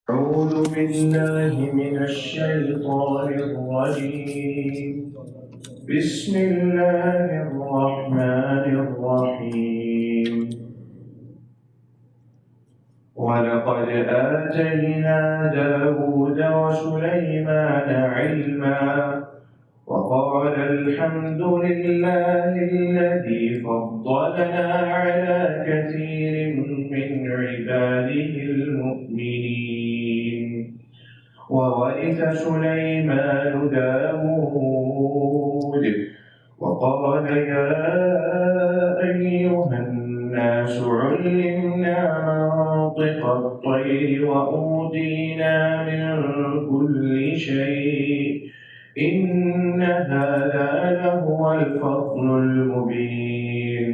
أعوذ بالله من الشيطان الرجيم. بسم الله الرحمن الرحيم. ولقد آتينا داود وسليمان علما وقال الحمد لله الذي فضلنا على كثير من عباده المؤمنين. وورث سليمان داود وقال يا أيها الناس علمنا منطق الطير وأوتينا من كل شيء إن هذا لهو الفضل المبين.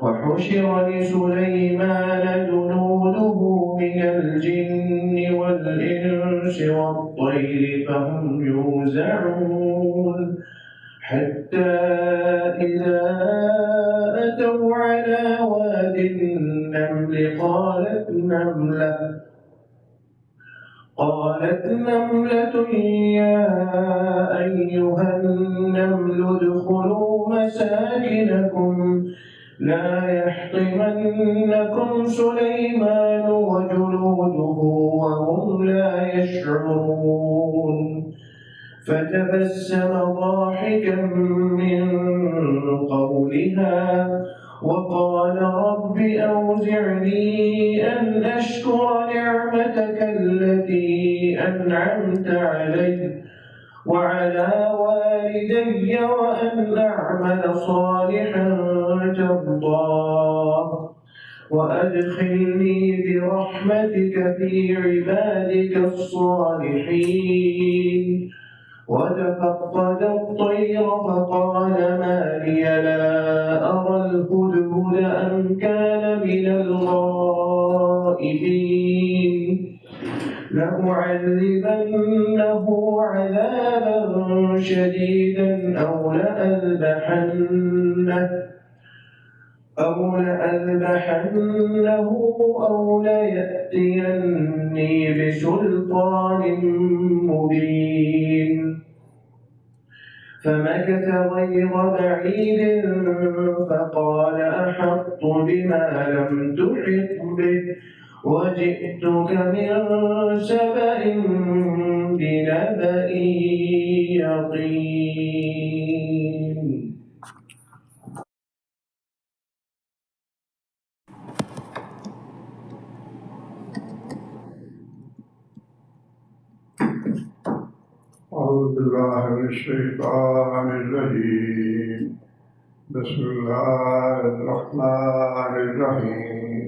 وحشر لسليمان جنوده من الجن والإنس والطير فهم يوزعون حتى إذا أتوا على واد النمل قالت نملة يا أيها النمل ادخلوا مساكنكم لا يحطمنكم سليمان وجنوده وهم لا يشعرون. فتبسم ضاحكا من قولها وقال رب أوزعني أن أشكر نعمتك التي أنعمت علي وعلى والدي وأن أعمل صالحا ترضاه وأدخلني برحمتك في عبادك الصالحين. وتفقد الطير فقال ما لي لا أرى الهدهد أم كان من الغائبين. لأعذبنه عذابا شديدا أو لأذبحنه أو ليأتيني بسلطان مبين. فمكث غير بعيد فقال أحطت بما لم تحط به وجئتك من سبأ بنبأ يقين. أعوذ بالله من الشيطان الرجيم. بسم الله الرحمن الرحيم.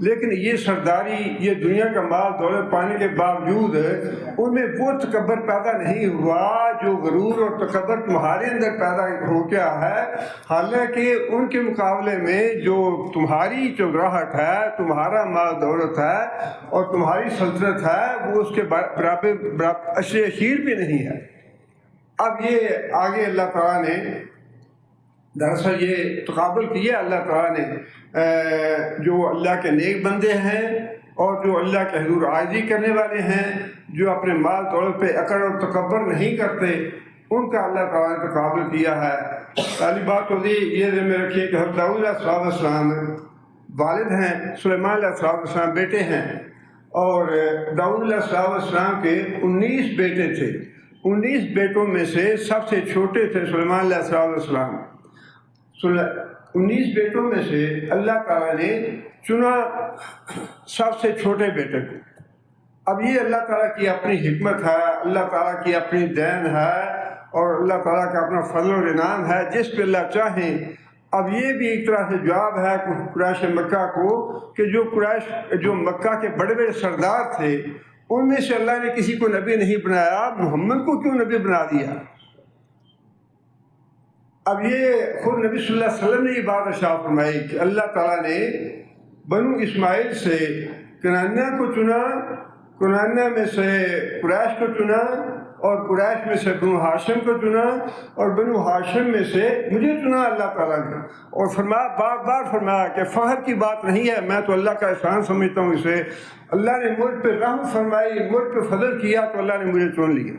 لیکن یہ سرداری، یہ دنیا کا مال دولت پانے کے باوجود ان میں وہ تکبر پیدا نہیں ہوا جو غرور اور تکبر تمہارے اندر پیدا ہو گیا ہے، حالانکہ ان کے مقابلے میں جو تمہاری چودراہٹ ہے، تمہارا مال دولت ہے اور تمہاری سلطنت ہے، وہ اس کے برابر اشر اشیر بھی نہیں ہے۔ اب یہ آگے اللہ تعالیٰ نے دراصل یہ تقابل کیا اللہ تعالیٰ نے، جو اللہ کے نیک بندے ہیں اور جو اللہ کے حضور عاجزی کرنے والے ہیں، جو اپنے مال دولت پہ اکڑ اور تکبر نہیں کرتے، ان کا اللہ تعالیٰ نے تقابل کیا ہے۔ پہلی بات تو یہ ذہن میں رکھیے کہ حضرت داؤد علیہ السلام والد ہیں، سلیمان علیہ السلام بیٹے ہیں، اور داؤد علیہ السلام کے 19 بیٹے تھے۔ 19 بیٹوں میں سے سب سے چھوٹے تھے سلیمان علیہ السلام۔ 19 بیٹوں میں سے اللہ تعالیٰ نے چنا سب سے چھوٹے بیٹے کو۔ اب یہ اللہ تعالیٰ کی اپنی حکمت ہے، اللہ تعالیٰ کی اپنی دین ہے، اور اللہ تعالیٰ کا اپنا فضل و انعام ہے جس پہ اللہ چاہیں۔ اب یہ بھی ایک طرح سے جواب ہے قریش مکہ کو کہ جو مکہ کے بڑے بڑے سردار تھے، ان میں سے اللہ نے کسی کو نبی نہیں بنایا، محمد کو کیوں نبی بنا دیا؟ اب یہ خود نبی صلی اللہ علیہ وسلم نے یہ بات ارشاد فرمائی کہ اللہ تعالیٰ نے بنو اسماعیل سے کنانیہ کو چنا، کنانیہ میں سے قریش کو چنا، اور قریش میں سے بنو ہاشم کو چنا، اور بنو ہاشم میں سے مجھے چنا اللہ تعالیٰ نے۔ اور فرمایا، بار بار فرمایا کہ فخر کی بات نہیں ہے، میں تو اللہ کا احسان سمجھتا ہوں اسے، اللہ نے مجھ پہ رحم فرمائی، مجھ پہ فضل کیا تو اللہ نے مجھے چن لیا۔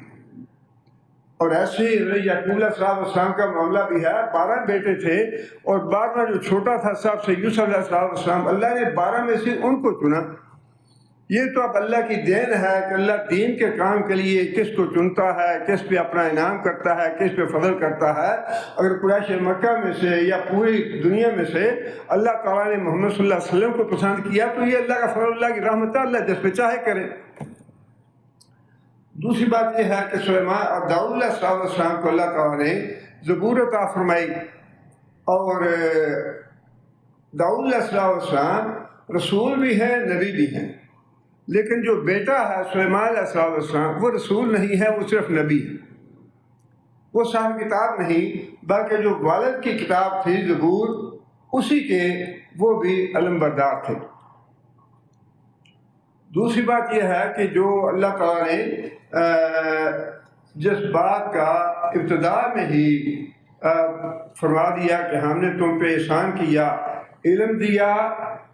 اور ایسے ہی یعقوب علیہ السلام کا معاملہ بھی ہے، 12 بیٹے تھے، اور 12واں جو چھوٹا تھا صاحب سے یوسف علیہ السلام، اللہ نے 12 میں سے ان کو چنا۔ یہ تو اب اللہ کی دین ہے کہ اللہ دین کے کام کے لیے کس کو چنتا ہے، کس پہ اپنا انعام کرتا ہے، کس پہ فضل کرتا ہے۔ اگر قریش مکہ میں سے یا پوری دنیا میں سے اللہ تعالیٰ نے محمد صلی اللہ علیہ وسلم کو پسند کیا تو یہ اللہ کا فضل، اللہ کی رحمت ہے، اللہ جس پہ چاہے کرے۔ دوسری بات یہ ہے کہ سلیمان اور داؤد علیہ السلام کو اللہ تعالیٰ نے زبور عطا فرمائی، اور داؤد علیہ السلام رسول بھی ہیں، نبی بھی ہیں، لیکن جو بیٹا ہے سلیمان علیہ السلام وہ رسول نہیں ہے، وہ صرف نبی ہے، وہ صاحب کتاب نہیں، بلکہ جو والد کی کتاب تھی زبور، اسی کے وہ بھی علم بردار تھے۔ دوسری بات یہ ہے کہ جو اللہ تعالیٰ نے جس بات کا ابتدا میں ہی فرما دیا کہ ہم نے تم پہ احسان کیا، علم دیا،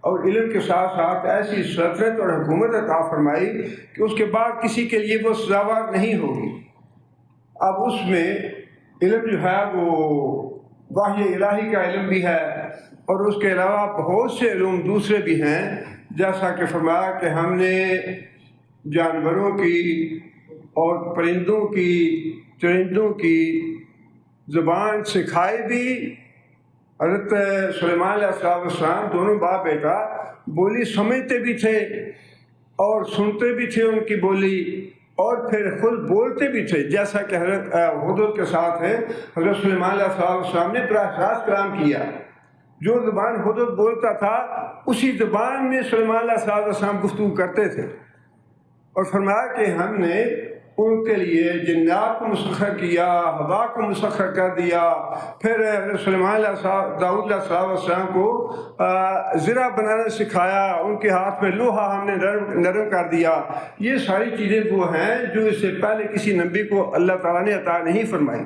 اور علم کے ساتھ ساتھ ایسی سلطنت اور حکومت عطا فرمائی کہ اس کے بعد کسی کے لیے وہ سزاوار نہیں ہوگی۔ اب اس میں علم جو ہے وہ وحی الہی کا علم بھی ہے، اور اس کے علاوہ بہت سے علوم دوسرے بھی ہیں، جیسا کہ فرمایا کہ ہم نے جانوروں کی اور پرندوں کی، چرندوں کی زبان سکھائی بھی۔ حضرت سلیمان علیہ السلام دونوں باپ بیٹا بولی سمجھتے بھی تھے اور سنتے بھی تھے ان کی بولی، اور پھر خود بولتے بھی تھے، جیسا کہ حضرت ہدہد کے ساتھ ہے، حضرت سلیمان علیہ السلام نے براہ راست کلام کیا۔ جو زبان ہدہد بولتا تھا اسی زبان میں سلیمان علیہ السلام گفتگو کرتے تھے، اور فرمایا کہ ہم نے ان کے لیے جنات کو مسخر کیا، ہوا کو مسخر کر دیا، پھر سلیمان داؤد علیہ السلام کو زرہ بنانا سکھایا، ان کے ہاتھ میں لوہا ہم نے نرم کر دیا۔ یہ ساری چیزیں وہ ہیں جو اس سے پہلے کسی نبی کو اللہ تعالیٰ نے عطا نہیں فرمائی۔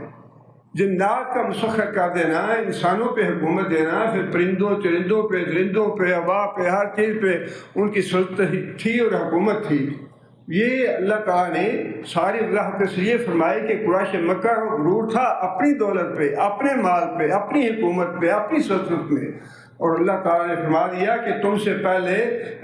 جنات کا مسخر کر دینا، انسانوں پہ حکومت دینا، پھر پرندوں چرندوں پہ، درندوں پہ، ہوا پہ، ہر چیز پہ ان کی سلطنت تھی اور حکومت تھی۔ یہ اللہ تعالیٰ نے ساری وضاحت اس لیے فرمائی کہ قریش مکہ کو غرور تھا اپنی دولت پہ، اپنے مال پہ، اپنی حکومت پہ، اپنی سلطنت میں، اور اللہ تعالیٰ نے فرما دیا کہ تم سے پہلے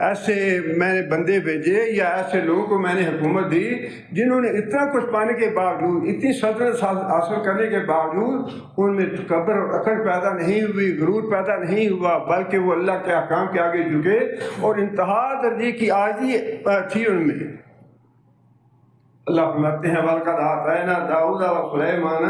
ایسے میں نے بندے بھیجے یا ایسے لوگوں کو میں نے حکومت دی جنہوں نے اتنا کچھ پانے کے باوجود، اتنی سلطنت حاصل کرنے کے باوجود ان میں تکبر اور اکڑ پیدا نہیں ہوئی، غرور پیدا نہیں ہوا، بلکہ وہ اللہ کے احکام کے آگے جھکے، اور انتہا درجے کی عاجزی تھی ان میں۔ اللہ فرماتے ہیں وَلَقَدْ آتَيْنَا دَاوُودَ وَسُلَيْمَانَ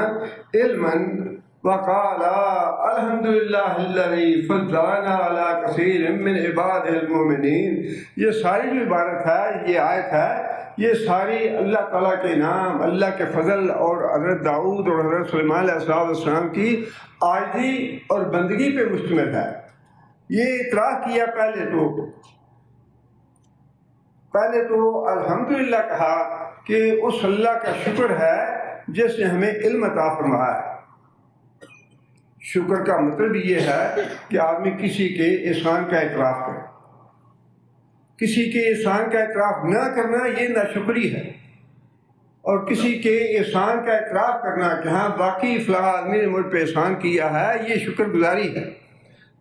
عِلْمًا وقال الحمد للہ الذی فضلنا علی کثیر من عبادہ المؤمنین. یہ ساری جو عبارت ہے، یہ آیت ہے، یہ ساری اللہ تعالیٰ کے نام، اللہ کے فضل اور حضرت داؤد اور حضرت سلیمان علیہ السلام کی عاجزی اور بندگی پہ مشتمل ہے. یہ اعتراف کیا پہلے تو الحمدللہ کہا کہ اس اللہ کا شکر ہے جس نے ہمیں علم عطا فرمایا ہے. شکر کا مطلب یہ ہے کہ آدمی کسی کے احسان کا اعتراف کرے. کسی کے احسان کا اعتراف نہ کرنا یہ ناشکری ہے، اور کسی کے احسان کا اعتراف کرنا کہ ہاں باقی فلاں آدمی نے مجھ پہ احسان کیا ہے، یہ شکر گزاری ہے.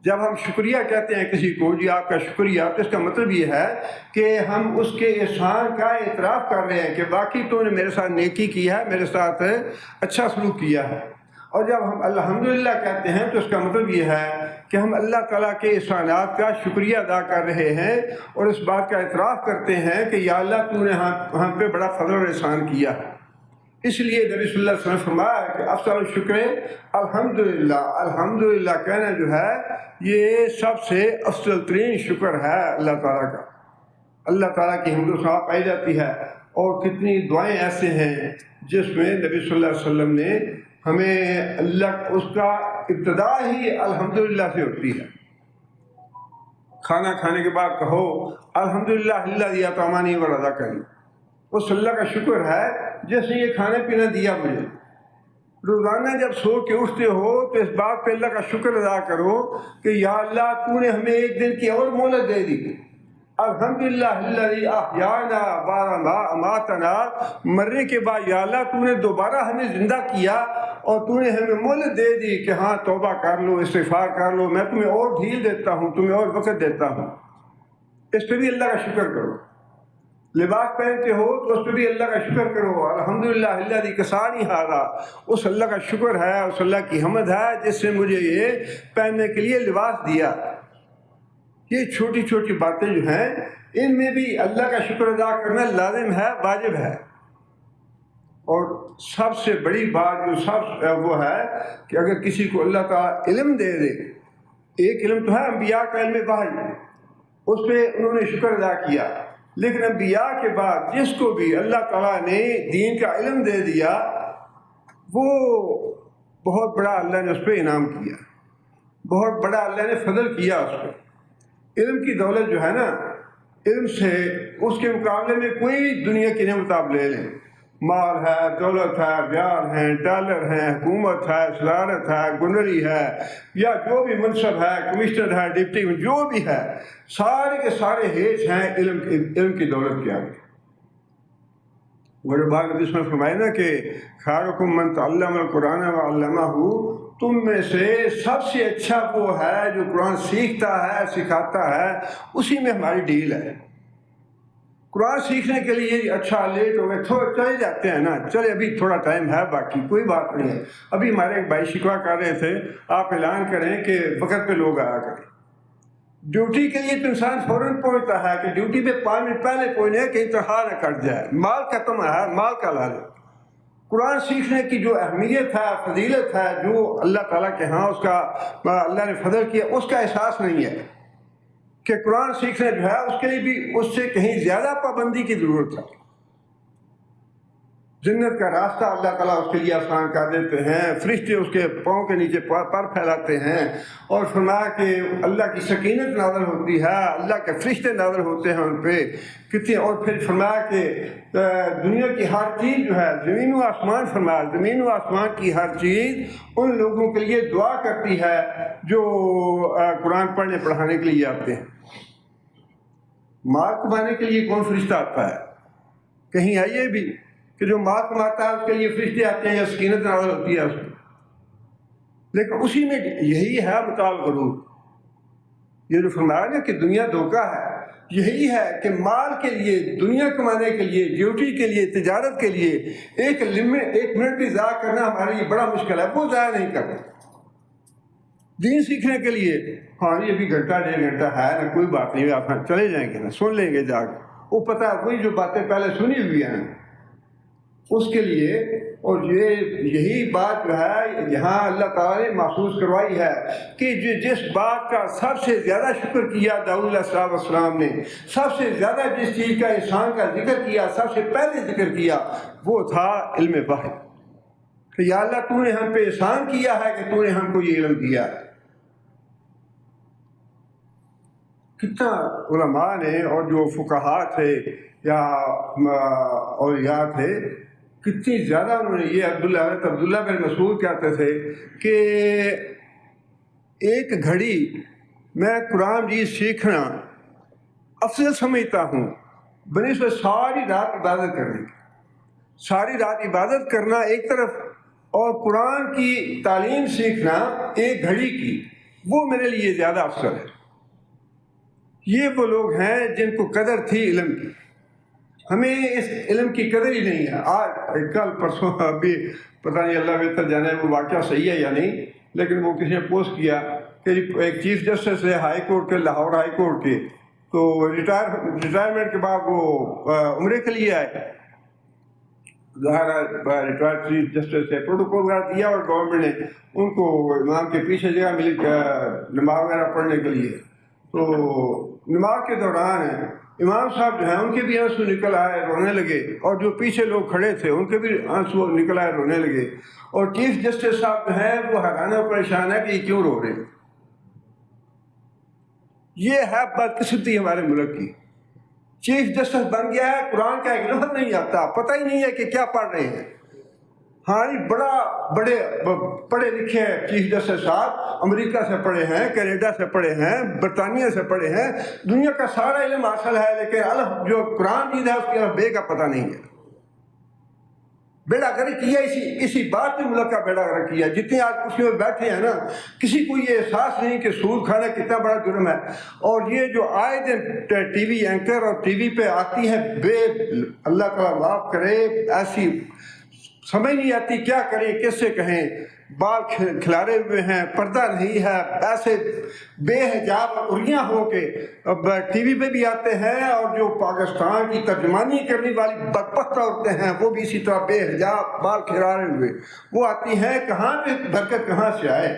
جب ہم شکریہ کہتے ہیں کسی کو، جی آپ کا شکریہ، تو اس کا مطلب یہ ہے کہ ہم اس کے احسان کا اعتراف کر رہے ہیں کہ باقی تو نے میرے ساتھ نیکی کی ہے، میرے ساتھ اچھا سلوک کیا ہے. اور جب ہم الحمدللہ کہتے ہیں تو اس کا مطلب یہ ہے کہ ہم اللہ تعالیٰ کے احسانات کا شکریہ ادا کر رہے ہیں اور اس بات کا اعتراف کرتے ہیں کہ یا اللہ تو نے ہم پہ بڑا فضل اور احسان کیا ہے. اس لیے نبی صلی اللہ علیہ وسلم نے فرمایا کہ افضل الشکر الحمدللہ. الحمدللہ کہنا جو ہے یہ سب سے افضل ترین شکر ہے اللہ تعالیٰ کا. اللہ تعالیٰ کی حمد و ثنا پائی جاتی ہے. اور کتنی دعائیں ایسے ہیں جس میں نبی صلی اللہ علیہ وسلم نے ہمیں اللہ اس کا ابتدا ہی الحمدللہ سے ہوتی ہے. کھانا کھانے کے بعد کہو الحمدللہ الذی اطعمنی ورزقنی. اس اللہ کا شکر ہے جس نے یہ کھانا پینا دیا مجھے. روزانہ جب سو کے اٹھتے ہو تو اس بات پہ اللہ کا شکر ادا کرو کہ یا اللہ تو نے ہمیں ایک دن کی اور مہلت دے دی. الحمدللہ الذی احیانا بعد ما اماتنا. مرنے کے بعد یا اللہ تو نے دوبارہ ہمیں زندہ کیا اور تو نے ہمیں مہلت دے دی کہ ہاں توبہ کر لو، استغفار کر لو، میں تمہیں اور ڈھیل دیتا ہوں، تمہیں اور وقت دیتا ہوں. اس پہ بھی اللہ کا شکر کرو. لباس پہنتے ہو تو اس پہ بھی اللہ کا شکر کرو. الحمدللہ الذی کسانی ھذا. اس اللہ کا شکر ہے، اس اللہ کی حمد ہے جس نے مجھے یہ پہننے کے لیے لباس دیا. یہ چھوٹی چھوٹی باتیں جو ہیں ان میں بھی اللہ کا شکر ادا کرنا لازم ہے، واجب ہے. اور سب سے بڑی بات جو وہ ہے کہ اگر کسی کو اللہ تعالیٰ علم دے دے، ایک علم تو ہے انبیاء کا علم وحی، اس پہ انہوں نے شکر ادا کیا. لیکن انبیاء کے بعد جس کو بھی اللہ تعالیٰ نے دین کا علم دے دیا وہ بہت بڑا اللہ نے اس پہ انعام کیا، بہت بڑا اللہ نے فضل کیا اس پہ. علم کی دولت جو ہے نا، علم سے اس کے مقابلے میں کوئی دنیا کی نعمت آپ لے لیں، مال ہے، دولت ہے، بیان ہے، ڈالر ہے، حکومت ہے، صدارت ہے، گورنری ہے، یا جو بھی منصب ہے، کمشنر ہے، ڈپٹی، جو بھی ہے، سارے کے سارے ہیج ہیں علم کی دولت کے آگے. وہ بات اس میں فرمائے نا کہ خیرکم من تعلم القرآن وعلمہ. تم میں سے سب سے اچھا وہ ہے جو قرآن سیکھتا ہے، سکھاتا ہے. اسی میں ہماری ڈیل ہے. قرآن سیکھنے کے لیے اچھا لیٹ ہو گئے، تھوڑا چلے جاتے ہیں نا، چلے ابھی تھوڑا ٹائم ہے، باقی کوئی بات نہیں ہے. ابھی ہمارے ایک بھائی شکوہ کر رہے تھے، آپ اعلان کریں کہ وقت پہ لوگ آیا کریں. ڈیوٹی کے لیے تو انسان فوراً پہنچتا ہے کہ ڈیوٹی پہ 5 منٹ پہلے پہنچے کہ انتہا نہ کٹ جائے. مال ختم ہے، مال کا لال. قرآن سیکھنے کی جو اہمیت ہے، فضیلت ہے، جو اللہ تعالیٰ کے ہاں اس کا اللہ نے فضل کیا، اس کا احساس نہیں ہے کہ قرآن سیکھنا جو ہے اس کے لیے بھی اس سے کہیں زیادہ پابندی کی ضرورت ہے. جنت کا راستہ اللہ تعالیٰ اس کے لیے آسان کر دیتے ہیں، فرشتے اس کے پاؤں کے نیچے پر پھیلاتے ہیں، اور فرمایا کہ اللہ کی سکینت نازل ہوتی ہے، اللہ کے فرشتے نازل ہوتے ہیں ان پہ کتنے. اور پھر فرمایا کہ دنیا کی ہر چیز جو ہے، زمین و آسمان، فرمایا زمین و آسمان کی ہر چیز ان لوگوں کے لیے دعا کرتی ہے جو قرآن پڑھنے پڑھانے کے لیے آتے ہیں. مال کمانے کے لیے کون فرشتہ آتا ہے؟ کہیں ہے یہ بھی کہ جو مال کماتا ہے اس کے لیے فرشتے آتے ہیں یا سکینت نازل ہوتی ہے اس میں؟ لیکن اسی میں یہی ہے مطال غرور. یہ جو فرمایا نا کہ دنیا دھوکہ ہے، یہی ہے کہ مال کے لیے، دنیا کمانے کے لیے، ڈیوٹی کے لیے، تجارت کے لیے ایک منٹ بھی ضائع کرنا ہمارے لیے بڑا مشکل ہے. وہ ضائع نہیں کرنا. دین سیکھنے کے لیے ہاں یہ بھی گھنٹہ 1.5 گھنٹہ ہے نا، کوئی بات نہیں، آپ چلے جائیں گے نا، سن لیں گے جا کے. وہ پتہ ہے وہی جو باتیں پہلے سنی ہوئی ہیں. اس کے لیے، اور یہی بات جو ہے یہاں اللہ تعالیٰ نے محسوس کروائی ہے کہ جس بات کا سب سے زیادہ شکر کیا داؤد علیہ السلام نے، سب سے زیادہ جس چیز کا انسان کا ذکر کیا، سب سے پہلے ذکر کیا، وہ تھا علم وحی، کہ یا اللہ تو نے ہم پہ احسان کیا ہے کہ تو نے ہم کو یہ علم دیا ہے۔ کتنا علماء نے اور جو فقہا تھے یا اولیاء تھے، کتنی زیادہ انہوں نے یہ حضرت عبداللہ بن مسعود کہتے تھے کہ ایک گھڑی میں قرآن مجید سیکھنا افضل سمجھتا ہوں بنسبت ساری رات عبادت کرنے کی۔ ساری رات عبادت کرنا ایک طرف، اور قرآن کی تعلیم سیکھنا ایک گھڑی کی، وہ میرے لیے زیادہ افضل ہے۔ یہ وہ لوگ ہیں جن کو قدر تھی علم کی، ہمیں اس علم کی قدر ہی نہیں ہے۔ آج کل پرسوں ابھی پتہ نہیں اللہ بہتر جانے وہ واقعہ صحیح ہے یا نہیں، لیکن وہ کسی نے پوسٹ کیا کہ ایک چیف جسٹس ہے ہائی کورٹ کے، لاہور ہائی کورٹ کے، تو ریٹائرمنٹ کے بعد وہ عمرے کے لیے آئے، ظاہر ریٹائرڈ چیف جسٹس ہے، پروٹوکول وغیرہ دیا اور گورنمنٹ نے ان کو امام کے پیچھے جگہ ملی نماز وغیرہ پڑھنے کے لیے۔ تو نماز کے دوران امام صاحب جو ہیں ان کے بھی آنسو نکل آئے، رونے لگے، اور جو پیچھے لوگ کھڑے تھے ان کے بھی آنسو نکل آئے، رونے لگے، اور چیف جسٹس صاحب جو ہیں وہ حیران و پریشان ہے کہ یہ کیوں رو رہے ہیں۔ یہ ہے بدقسمتی ہمارے ملک کی، چیف جسٹس بن گیا ہے، قرآن کا ایک لفظ نہیں آتا، پتہ ہی نہیں ہے کہ کیا پڑھ رہے ہیں۔ ہاں بڑے پڑھے لکھے ہیں چیف جسٹس صاحب، امریکہ سے پڑھے ہیں، کینیڈا سے پڑھے ہیں، برطانیہ سے پڑھے ہیں، دنیا کا سارا علم حاصل ہے، لیکن الف جو قرآن ہے اس کے الف بے کا پتہ نہیں ہے۔ بیڑا گرک کیا اسی بات میں ملک کا بیڑا گرک کیا۔ جتنے آج کرسی میں بیٹھے ہیں نا، کسی کو یہ احساس نہیں کہ سود کھانا کتنا بڑا جرم ہے، اور یہ جو آئے دن ٹی وی اینکر اور ٹی وی پہ آتی ہے، اللہ تعالیٰ معاف کرے، ایسی سمجھ نہیں آتی کیا کریں، کس سے کہیں، بال کھلارے ہوئے ہیں، پردہ نہیں ہے، ایسے بے حجاب اریاں ہو کے اب ٹی وی پہ بھی آتے ہیں، اور جو پاکستان کی ترجمانی کرنے والی بدبخت عورتیں ہیں وہ بھی اسی طرح بے حجاب بال کھلارے ہوئے وہ آتی ہیں۔ کہاں پہ برکت کہاں سے آئے؟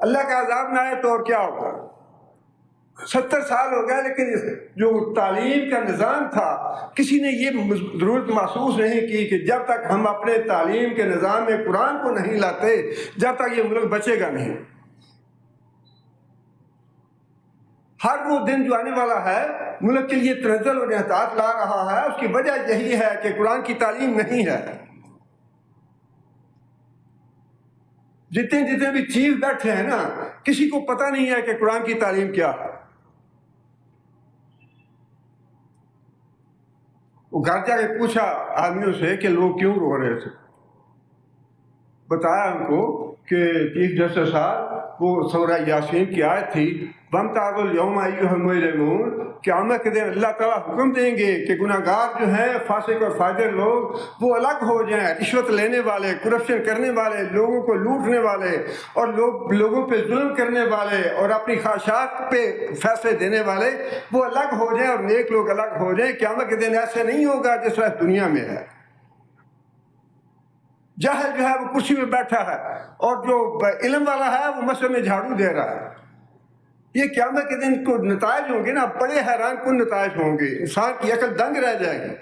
اللہ کا عذاب نہ آئے تو اور کیا ہوگا؟ 70 سال ہو گئے، لیکن جو تعلیم کا نظام تھا کسی نے یہ ضرورت محسوس نہیں کی کہ جب تک ہم اپنے تعلیم کے نظام میں قرآن کو نہیں لاتے، جب تک یہ ملک بچے گا نہیں۔ ہر وہ دن جو آنے والا ہے ملک کے لیے تنزل و انحطاط لا رہا ہے، اس کی وجہ یہی ہے کہ قرآن کی تعلیم نہیں ہے۔ جتنے بھی چیف بیٹھے ہیں نا، کسی کو پتہ نہیں ہے کہ قرآن کی تعلیم کیا ہے۔ وہ گھر جا کے پوچھا آدمیوں سے کہ لوگ کیوں رو رہے تھے، بتایا ان کو کہ چیف جسٹس صاحب وہ سورہ یاسین کی آیت تھی، وَامْتَازُوا الْيَوْمَ أَيُّهَا الْمُجْرِمُونَ، قیامت کے دن اللہ تعالیٰ حکم دیں گے کہ گناہ گار جو ہیں، فاسق اور فاجر لوگ، وہ الگ ہو جائیں، رشوت لینے والے، کرپشن کرنے والے، لوگوں کو لوٹنے والے، اور لوگوں پہ ظلم کرنے والے اور اپنی خواہشات پہ فیصلے دینے والے، وہ الگ ہو جائیں، اور نیک لوگ الگ ہو جائیں۔ قیامت کے دن ایسے نہیں ہوگا جس طرح دنیا میں ہے۔ جاہل جو ہے وہ کرسی میں بیٹھا ہے، اور جو علم والا ہے وہ مسجد میں جھاڑو دے رہا ہے۔ یہ قیامت کے دن کو نتائج ہوں گے نا، بڑے حیران کن نتائج ہوں گے، انسان کی عقل دنگ رہ جائے گی۔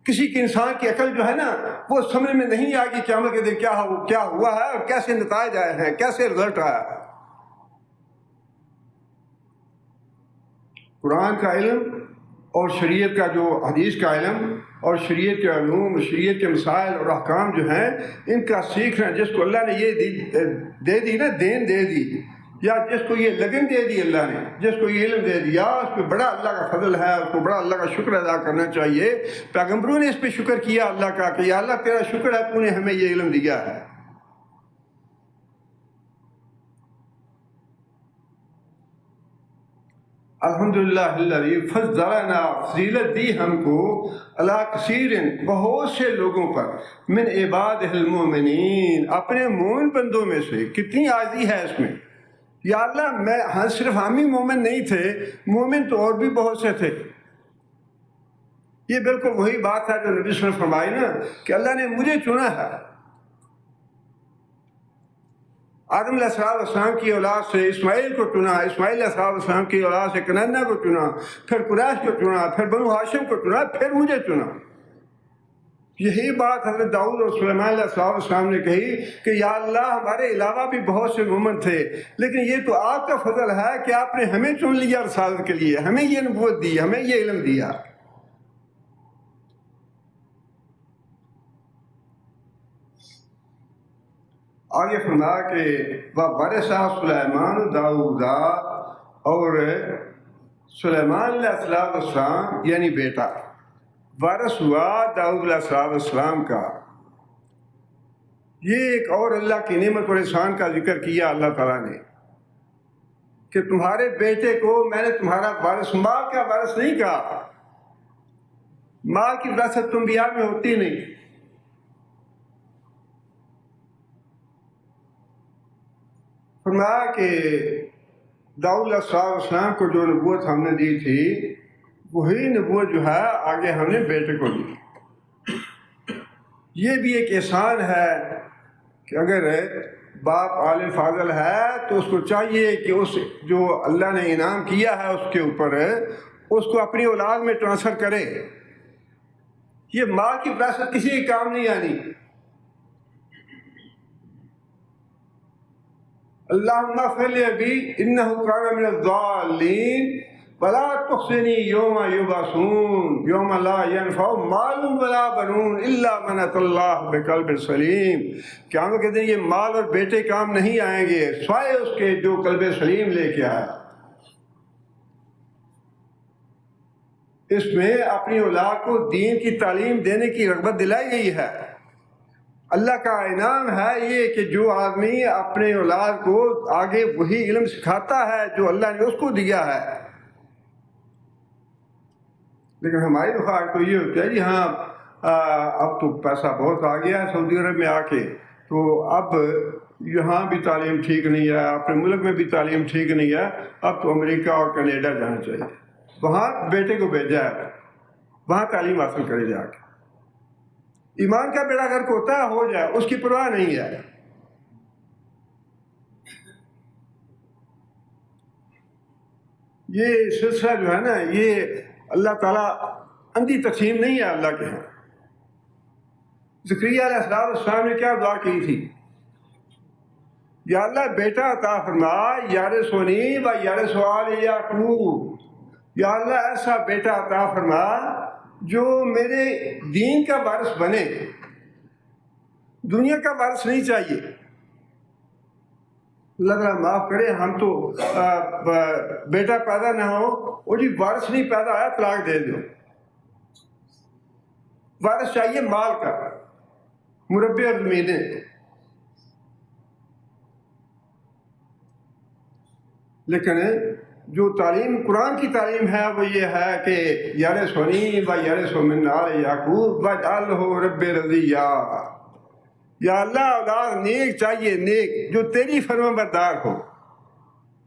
کسی کی انسان کی عقل جو ہے نا وہ سمجھ میں نہیں آئے گی قیامت کے دن کیا ہوا ہے اور کیسے نتائج آئے ہیں، کیسے رزلٹ آیا ہے۔ قرآن کا علم اور شریعت کا جو حدیث کا علم اور شریعت کے علوم، شریعت کے مسائل اور احکام جو ہیں، ان کا سیکھنا، جس کو اللہ نے یہ دے دی نا، دین دے دی، یا جس کو یہ لگن دے دی اللہ نے، جس کو یہ علم دے دیا، اس پہ بڑا اللہ کا فضل ہے، اس کو بڑا اللہ کا شکر ادا کرنا چاہیے۔ پیغمبروں نے اس پہ شکر کیا اللہ کا کہ یا اللہ تیرا شکر ہے، تو نے ہمیں یہ علم دیا ہے۔ الحمدللہ الذی فضلنا، فضیلت دی ہم کو، علی کثیر، بہت سے لوگوں پر، من عبادہ المؤمنین، اپنے مومن بندوں میں سے۔ کتنی عاجزی ہے اس میں، یا اللہ صرف ہم ہی مومن نہیں تھے، مومن تو اور بھی بہت سے تھے۔ یہ بالکل وہی بات ہے جو نبی صلی اللہ علیہ وسلم نے فرمائی نا کہ اللہ نے مجھے چنا ہے۔ آدم علیہ السلام کی اولاد سے اسماعیل کو چنا، اسماعیل علیہ السلام کی اولاد سے کنعانہ کو چنا، پھر قریش کو چنا، پھر بنو ہاشم کو چنا، پھر مجھے چنا۔ یہی بات حضرت داؤد اور سلیمان علیہ السلام نے کہی کہ یا اللہ ہمارے علاوہ بھی بہت سے مومن تھے، لیکن یہ تو آپ کا فضل ہے کہ آپ نے ہمیں چن لیا رسالت کے لیے، ہمیں یہ نبوت دی، ہمیں یہ علم دیا۔ آگے فرمایا کہ وَوَرِثَ سلیمان داؤد، اور سلیمان علیہ السلام یعنی بیٹا وارث ہوا داؤد علیہ السلام کا۔ یہ ایک اور اللہ کی نعمت اور احسان کا ذکر کیا اللہ تعالیٰ نے کہ تمہارے بیٹے کو میں نے تمہارا وارث، مال کا وارث نہیں کہا، مال کی وراثت انبیاء میں ہوتی نہیں۔ فرمایا کہ داؤد علیہ السلام کو جو نبوت ہم نے دی تھی وہی نبوت جو ہے آگے ہم نے بیٹے کو دی۔ یہ بھی ایک احسان ہے کہ اگر باپ عالم فاضل ہے تو اس کو چاہیے کہ اس جو اللہ نے انعام کیا ہے اس کے اوپر اس کو اپنی اولاد میں ٹرانسفر کرے۔ یہ ماں کی وراثت کسی کے کام نہیں آنی۔ اللہم اغفر لأبی انہ کان من الضالین ولا تخزنی یوم یبعثون یوم لا ینفع مال ولا بنون الا من اتى اللہ بقلب سلیم۔ قیامت کے دن یہ مال اور بیٹے کام نہیں آئیں گے سوائے اس کے جو قلب سلیم لے کے آیا۔ اس میں اپنی اولاد کو دین کی تعلیم دینے کی رغبت دلائی گئی ہے۔ اللہ کا انعام ہے یہ کہ جو آدمی اپنے اولاد کو آگے وہی علم سکھاتا ہے جو اللہ نے اس کو دیا ہے۔ لیکن ہماری خواہش تو یہ ہوتی ہے جی ہاں اب تو پیسہ بہت آ گیا ہے سعودی عرب میں آ کے، تو اب یہاں بھی تعلیم ٹھیک نہیں ہے، اپنے ملک میں بھی تعلیم ٹھیک نہیں ہے، اب تو امریکہ اور کینیڈا جانا چاہیے، وہاں بیٹے کو بھیجا ہے، وہاں تعلیم حاصل کرے جا کے۔ ایمان کا بیڑا غرق ہوتا ہے ہو جائے، اس کی پرواہ نہیں ہے۔ یہ سلسلہ جو ہے نا یہ اللہ تعالیٰ اندھی تقسیم نہیں ہے اللہ کے ہاں۔ زکریا علیہ السلام نے کیا دعا کی تھی؟ یا اللہ بیٹا عطا فرما یارثنی و یرث آل یعقوب، یا اللہ ایسا بیٹا عطا فرما جو میرے دین کا وارث بنے، دنیا کا وارث نہیں چاہیے۔ اللہ تعالیٰ معاف کرے، ہم تو بیٹا پیدا نہ ہو وہ جی وارث نہیں پیدا آیا طلاق دے دو۔ وارث چاہیے مال کا، مربع اور زمینیں۔ لیکن جو تعلیم قرآن کی تعلیم ہے وہ یہ ہے کہ یرثنی و یرث من آل یعقوب واجعلہ رب رضیہ۔ یا اللہ اولاد نیک چاہیے، نیک جو تیری فرمان بردار ہو۔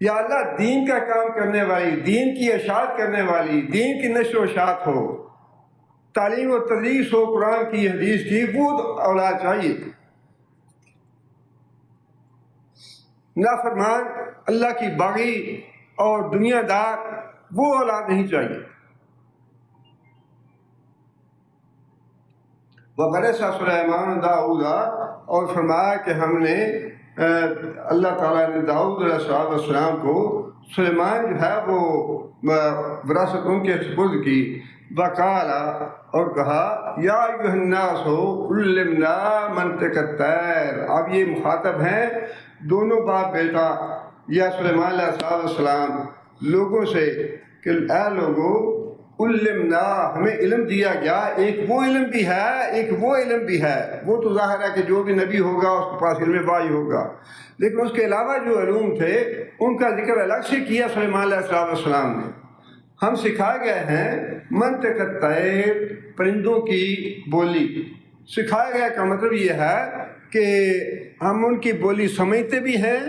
یا اللہ دین کا کام کرنے والی، دین کی اشاعت کرنے والی، دین کی نشر و اشاعت ہو، تعلیم و تدریس ہو قرآن کی حدیث کی، وہ اولاد چاہیے۔ نافرمان اللہ کی باغی اور دنیا دار وہ اولاد نہیں چاہیے۔ وَوَرِثَ سلیمان داؤد، اور فرمایا کہ ہم نے اللہ تعالیٰ نے داؤد علیہ السلام کو سلیمان جو ہے وہ وراثت ان کے سپرد کی۔ وقال، اور کہا یا ایھا الناس علمنا منطق الطیر۔ اب یہ مخاطب ہیں دونوں باپ بیٹا یا سلیمان علیہ السلام لوگوں سے کہ اے لوگوں علمنا، ہمیں علم دیا گیا، ایک وہ علم بھی ہے ایک وہ علم بھی ہے۔ وہ تو ظاہر ہے کہ جو بھی نبی ہوگا اس کے پاس علم وحی ہوگا، لیکن اس کے علاوہ جو علوم تھے ان کا ذکر الگ سے کیا سلیمان علیہ السلام نے۔ ہم سکھائے گئے ہیں منطق الطیر، پرندوں کی بولی۔ سکھایا گیا کا مطلب یہ ہے کہ ہم ان کی بولی سمجھتے بھی ہیں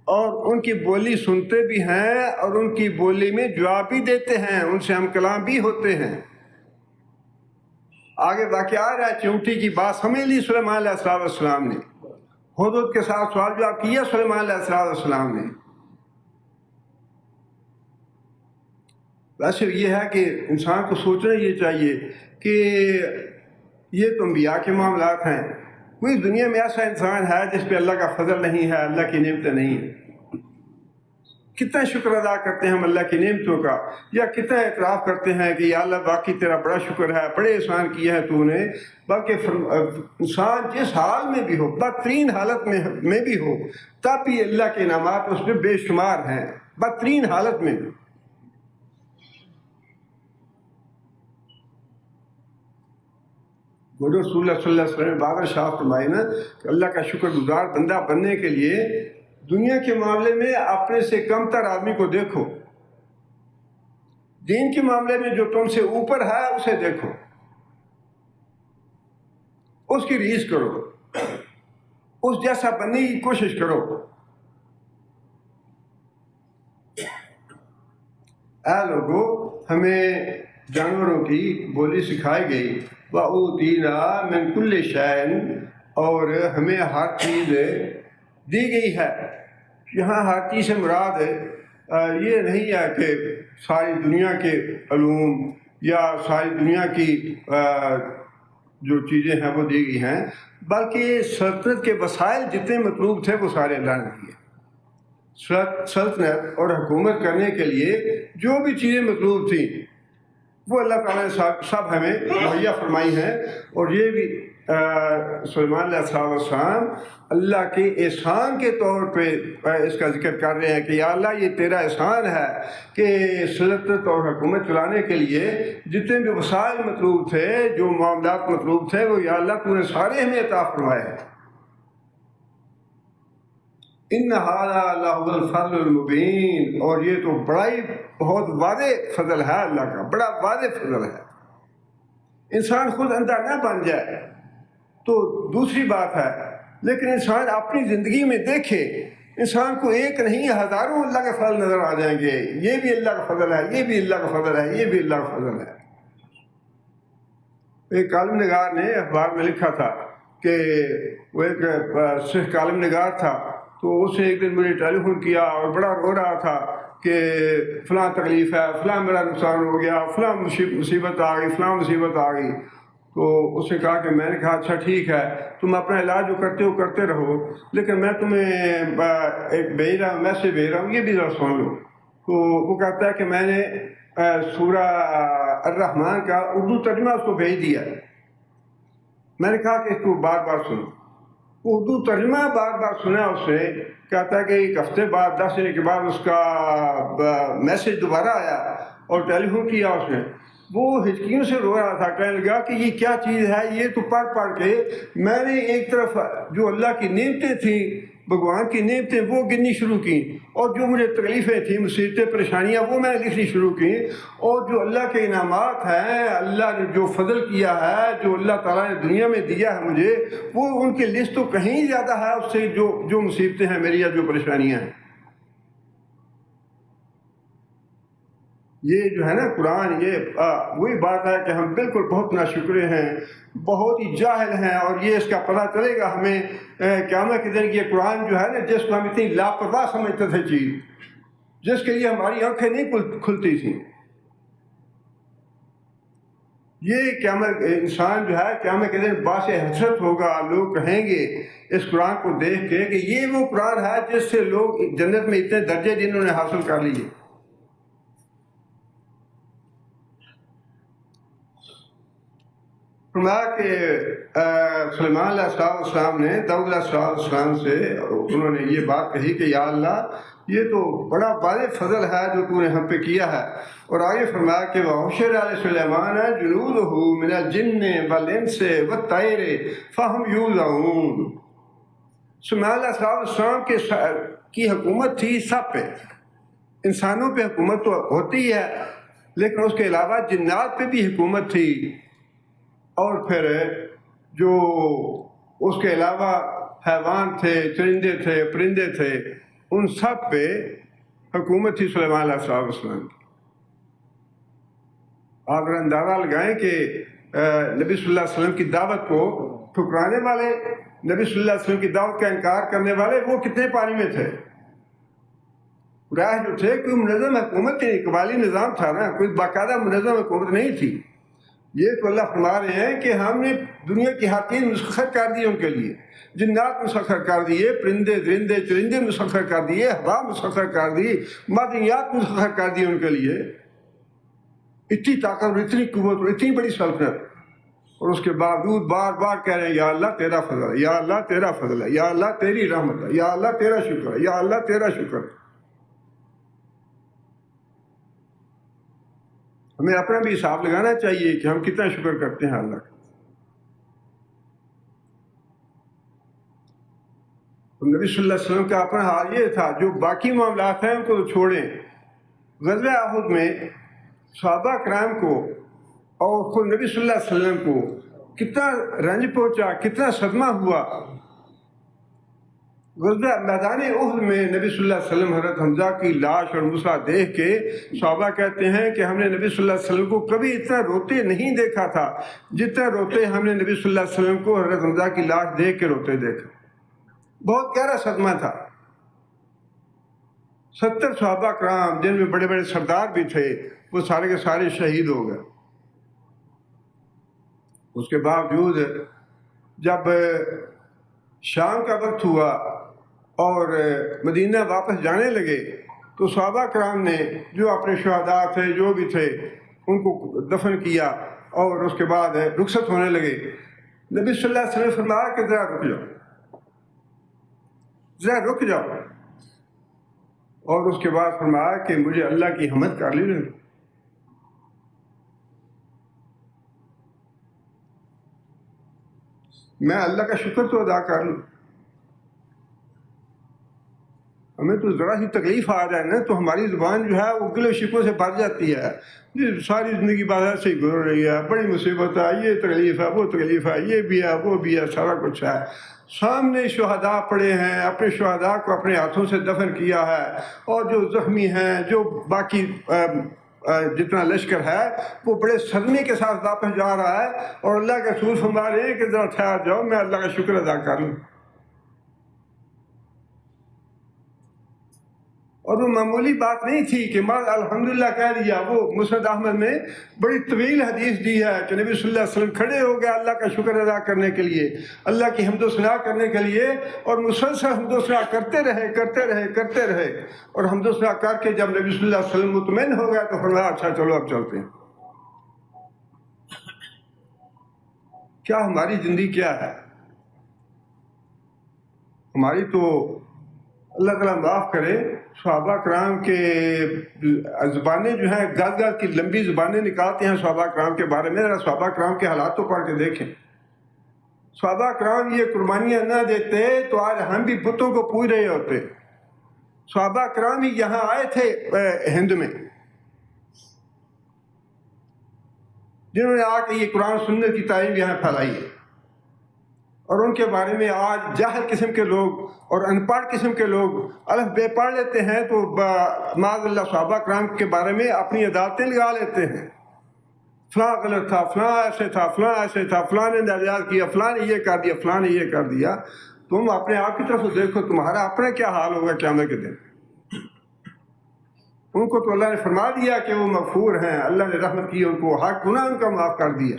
اور ان کی بولی سنتے بھی ہیں اور ان کی بولی میں جواب بھی دیتے ہیں، ان سے ہم کلام بھی ہوتے ہیں۔ آگے واقعہ آ رہا ہے چونٹی کی بات سمجھ لی سلیمان علیہ السلام نے، ہدہد کے ساتھ سوال جواب کیا سلیمان علیہ السلام نے۔ ویسے یہ ہے کہ انسان کو سوچنا یہ چاہیے کہ یہ تو انبیاء کے معاملات ہیں، کوئی دنیا میں ایسا انسان ہے جس پہ اللہ کا فضل نہیں ہے، اللہ کی نعمتیں نہیں ہیں؟ کتنا شکر ادا کرتے ہیں ہم اللہ کی نعمتوں کا، یا کتنا اعتراف کرتے ہیں کہ یا اللہ باقی تیرا بڑا شکر ہے، بڑے احسان کیے ہیں تو نے۔ بلکہ انسان جس حال میں بھی ہو، بدترین حالت میں بھی ہو، تب بھی اللہ کے انعامات اس پہ بے شمار ہیں، بدترین حالت میں بھی۔ رسول اللہ صلی اللہ علیہ وسلم نے بابر شاہ فرمائی نا کہ اللہ کا شکر گزار بندہ بننے کے لیے دنیا کے معاملے میں اپنے سے کم تر آدمی کو دیکھو، دین کے معاملے میں جو تم سے اوپر ہے اسے دیکھو، اس کی ریس کرو، اس جیسا بننے کی کوشش کرو۔ اے لوگو، ہمیں جانوروں کی بولی سکھائی گئی، وَأُوتِينَا مِن كُلِّ شَيْءٍ، اور ہمیں ہر چیز دی گئی ہے۔ یہاں ہر چیز سے مراد یہ نہیں ہے کہ ساری دنیا کے علوم یا ساری دنیا کی جو چیزیں ہیں وہ دی گئی ہیں، بلکہ سلطنت کے وسائل جتنے مطلوب تھے وہ سارے اللہ نے دیے۔ سلطنت اور حکومت کرنے کے لیے جو بھی چیزیں مطلوب تھیں وہ اللہ تعالیٰ نے سب ہمیں مہیا فرمائی ہیں۔ اور یہ بھی سلیمان علیہ السلام اللہ کے احسان کے طور پہ اس کا ذکر کر رہے ہیں کہ یا اللہ یہ تیرا احسان ہے کہ سلطنت اور حکومت چلانے کے لیے جتنے بھی وسائل مطلوب تھے، جو معاملات مطلوب تھے، وہ یا اللہ تو نے سارے ہمیں عطا فرمائے ہیں۔ ان ھذا لَھُوَ الْفَضْلُ الْمُبِینُ، اور یہ تو بڑا ہی بہت واضح فضل ہے، اللہ کا بڑا واضح فضل ہے۔ انسان خود اندھا نہ بن جائے تو دوسری بات ہے، لیکن انسان اپنی زندگی میں دیکھے، انسان کو ایک نہیں ہزاروں اللہ کے فضل نظر آ جائیں گے، یہ بھی اللہ کا فضل ہے، یہ بھی اللہ کا فضل ہے، یہ بھی اللہ کا فضل ہے۔ ایک کالم نگار نے اخبار میں لکھا تھا کہ وہ ایک سکھ کالم نگار تھا، تو اس نے ایک دن مجھے ٹیلی فون کیا اور بڑا رو رہا تھا کہ فلاں تکلیف ہے، فلاں میرا نقصان ہو گیا، فلاں مصیبت آ گئی، فلاں مصیبت آ گئی۔ تو اس نے کہا کہ میں نے کہا اچھا ٹھیک ہے، تم اپنا علاج جو کرتے ہو کرتے رہو، لیکن میں تمہیں ایک میسیج بھیج رہا ہوں، یہ بھی ذرا سن لو۔ تو وہ کہتا ہے کہ میں نے سورہ الرحمن کا اردو ترجمہ اس کو بھیج دیا۔ میں نے کہا کہ اس کو بار بار سنو۔ اردو ترجمہ بار بار سنا اس نے، کہتا ہے کہ ایک ہفتے بعد 10 دن کے بعد اس کا میسیج دوبارہ آیا اور ٹیلی فون کیا اس نے۔ وہ ہچکیوں سے رو رہا تھا، کہنے لگا کہ یہ کیا چیز ہے، یہ تو پڑھ پڑھ کے میں نے ایک طرف جو اللہ کی نعمتیں تھیں، بھگوان کی نعمتیں وہ گننی شروع کی، اور جو مجھے تکلیفیں تھیں، مصیبتیں، پریشانیاں، وہ میں نے لکھنی شروع کی، اور جو اللہ کے انعامات ہیں، اللہ نے جو فضل کیا ہے، جو اللہ تعالیٰ نے دنیا میں دیا ہے مجھے، وہ ان کی لسٹ تو کہیں زیادہ ہے اس سے جو مصیبتیں ہیں میری یا جو پریشانیاں ہیں۔ یہ جو ہے نا قرآن، یہ وہی بات ہے کہ ہم بالکل بہت ناشکرے ہیں، بہت ہی جاہل ہیں، اور یہ اس کا پتہ چلے گا ہمیں قیامت کے دن۔ یہ قرآن جو ہے نا، جس کو ہم اتنی لاپرواہ سمجھتے تھے چیز، جس کے لیے ہماری آنکھیں نہیں کھلتی تھیں، یہ قیامت انسان جو ہے قیامت کے دن باعث حسرت ہوگا۔ لوگ کہیں گے اس قرآن کو دیکھ کے کہ یہ وہ قرآن ہے جس سے لوگ جنت میں اتنے درجے جنہوں نے حاصل کر لیے۔ فرمایا کہ سلیمان علیہ السلام نے داؤد علیہ السلام سے انہوں نے یہ بات کہی کہ یا اللہ یہ تو بڑا واضح فضل ہے جو تو نے ہم پہ کیا ہے۔ اور آگے فرمایا کہ وَحُشِرَ لِسُلَيْمَانَ جُنُودُهُ مِنَ الْجِنِّ وَالْإِنسِ وَالطَّيْرِ فَهُمْ يُوزَعُونَ۔ سلیمان علیہ السلام کی حکومت تھی سب پہ، انسانوں پہ حکومت تو ہوتی ہے، لیکن اس کے علاوہ جنات پہ بھی حکومت تھی، اور پھر جو اس کے علاوہ حیوان تھے، چرندے تھے، پرندے تھے، ان سب پہ حکومت تھی سلیمان علیہ السلام کی۔ آپ اندازہ لگائیں کہ نبی صلی اللہ علیہ وسلم کی دعوت کو ٹھکرانے والے، نبی صلی اللہ علیہ وسلم کی دعوت کا انکار کرنے والے، وہ کتنے پانی میں تھے؟ قریش جو تھے کوئی منظم حکومت نہیں، قبائلی نظام تھا نا، کوئی باقاعدہ منظم حکومت نہیں تھی. یہ تو اللہ فرما رہے ہیں کہ ہم نے دنیا کی ہر چیز مسخر کر دی ان کے لیے، جنات مسخر کر دیے، پرندے درندے چرندے مسخر کر دیے، ہوا مسخر کر دی، معدنیات مسخر کر دی ان کے لیے. اتنی طاقت اور اتنی قوت اور اتنی بڑی سلطنت، اور اس کے باوجود بار بار کہہ رہے ہیں یا اللہ تیرا فضل ہے، یا اللہ تیرا فضل ہے، یا اللہ تیری رحمت ہے، یا اللہ تیرا شکر ہے، یا اللہ تیرا شکر ہے. ہمیں اپنا بھی حساب لگانا چاہیے کہ ہم کتنا شکر کرتے ہیں اللہ کا. نبی صلی اللہ علیہ وسلم کا اپنا حال یہ تھا، جو باقی معاملات ہیں ان کو تو چھوڑیں. غزوہ احد میں صحابہ کرام کو اور خود نبی صلی اللہ علیہ وسلم کو کتنا رنج پہنچا، کتنا صدمہ ہوا. غزوہ میدان احد میں نبی صلی اللہ علیہ وسلم حضرت حمزہ کی لاش اور مسا دیکھ کے صحابہ کہتے ہیں کہ ہم نے نبی صلی اللہ علیہ وسلم کو کبھی اتنا روتے نہیں دیکھا تھا جتنا روتے ہم نے نبی صلی اللہ علیہ وسلم کو حضرت حمزہ کی لاش دیکھ کے روتے دیکھا. بہت گہرا صدمہ تھا. 70 صحابہ کرام جن میں بڑے بڑے سردار بھی تھے وہ سارے کے سارے شہید ہو گئے. اس کے باوجود جب شام کا وقت ہوا اور مدینہ واپس جانے لگے تو صحابہ کرام نے جو اپنے شہداء تھے جو بھی تھے ان کو دفن کیا اور اس کے بعد رخصت ہونے لگے. نبی صلی اللہ علیہ وسلم نے فرمایا کہ ذرا رک جاؤ، ذرا رک جاؤ. اور اس کے بعد فرمایا کہ مجھے اللہ کی حمد کر لی. میں اللہ کا شکر تو ادا کر لوں. ہمیں تو ذرا ہی تکلیف آ جائے نا تو ہماری زبان جو ہے وہ گلے شکوے سے بھر جاتی ہے. ساری زندگی بعد ایسے ہی گزر رہی ہے، بڑی مصیبت ہے، یہ تکلیف ہے، وہ تکلیف ہے، یہ بھی ہے، وہ بھی ہے، سارا کچھ ہے. سامنے شہداء پڑے ہیں، اپنے شہداء کو اپنے ہاتھوں سے دفن کیا ہے، اور جو زخمی ہیں، جو باقی جتنا لشکر ہے وہ بڑے صدمے کے ساتھ واپس جا رہا ہے، اور اللہ کے رسول فرما رہے ہیں کہ ذرا ٹھہر جاؤ، میں اللہ کا شکر ادا کر لوں. اور وہ معمولی بات نہیں تھی کہ مال الحمدللہ کہہ دیا. وہ مسند احمد میں بڑی طویل حدیث دی ہے کہ نبی صلی اللہ علیہ وسلم کھڑے ہو گئے اللہ کا شکر ادا کرنے کے لیے، اللہ کی حمد و ثنا کرنے کے لیے، اور مسلسل حمد و ثنا کرتے رہے. اور حمد و ثنا کر کے جب نبی صلی اللہ علیہ وسلم مطمئن ہو گیا تو فرمایا اچھا چلو اب چلتے ہیں. کیا ہماری زندگی کیا ہے؟ ہماری تو اللہ تعالیٰ معاف کرے، صحابہ کرام کے زبانیں جو ہیں گز کی لمبی زبانیں نکالتے ہیں صحابہ کرام کے بارے میں. ذرا صحابہ کرام کے حالات کو پڑھ کے دیکھیں. صحابہ کرام یہ قربانیاں نہ دیتے تو آج ہم بھی بتوں کو پوج رہے ہوتے. صحابہ کرام ہی یہاں آئے تھے ہند میں، جنہوں نے آ کے یہ قرآن سنت کی تعلیم یہاں پھیلائی ہے. اور ان کے بارے میں آج جاہل قسم کے لوگ اور ان پڑھ قسم کے لوگ الف بے پڑھ لیتے ہیں تو معاذ اللہ صحابہ کرام کے بارے میں اپنی عدالتیں لگا لیتے ہیں. فلاں غلط تھا، فلاں ایسے تھا، فلاں ایسے تھا، فلاں نے ناجائز کیا، فلاں نے یہ کر دیا، فلاں نے یہ کر دیا. تم اپنے آپ کی طرف دیکھو، تمہارا اپنا کیا حال ہوگا قیامت کے دن. ان کو تو اللہ نے فرما دیا کہ وہ مغفور ہیں، اللہ نے رحمت کی، ان کو ہر گناہ ان کا معاف کر دیا.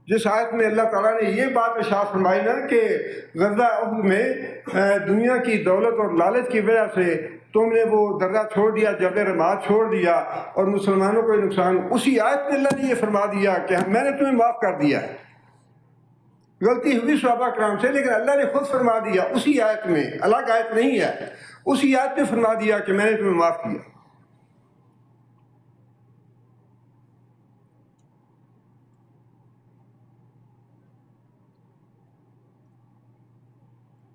جس آیت میں اللہ تعالیٰ نے یہ بات ارشاد فرمائی نا کہ غزوہ احد میں دنیا کی دولت اور لالچ کی وجہ سے تم نے وہ درگاہ چھوڑ دیا، جبل رماد چھوڑ دیا اور مسلمانوں کو نقصان، اسی آیت میں اللہ نے یہ فرما دیا کہ میں نے تمہیں معاف کر دیا ہے. غلطی ہوئی صحابہ کرام سے لیکن اللہ نے خود فرما دیا اسی آیت میں، الگ آیت نہیں ہے، اسی آیت میں فرما دیا کہ میں نے تمہیں معاف کیا.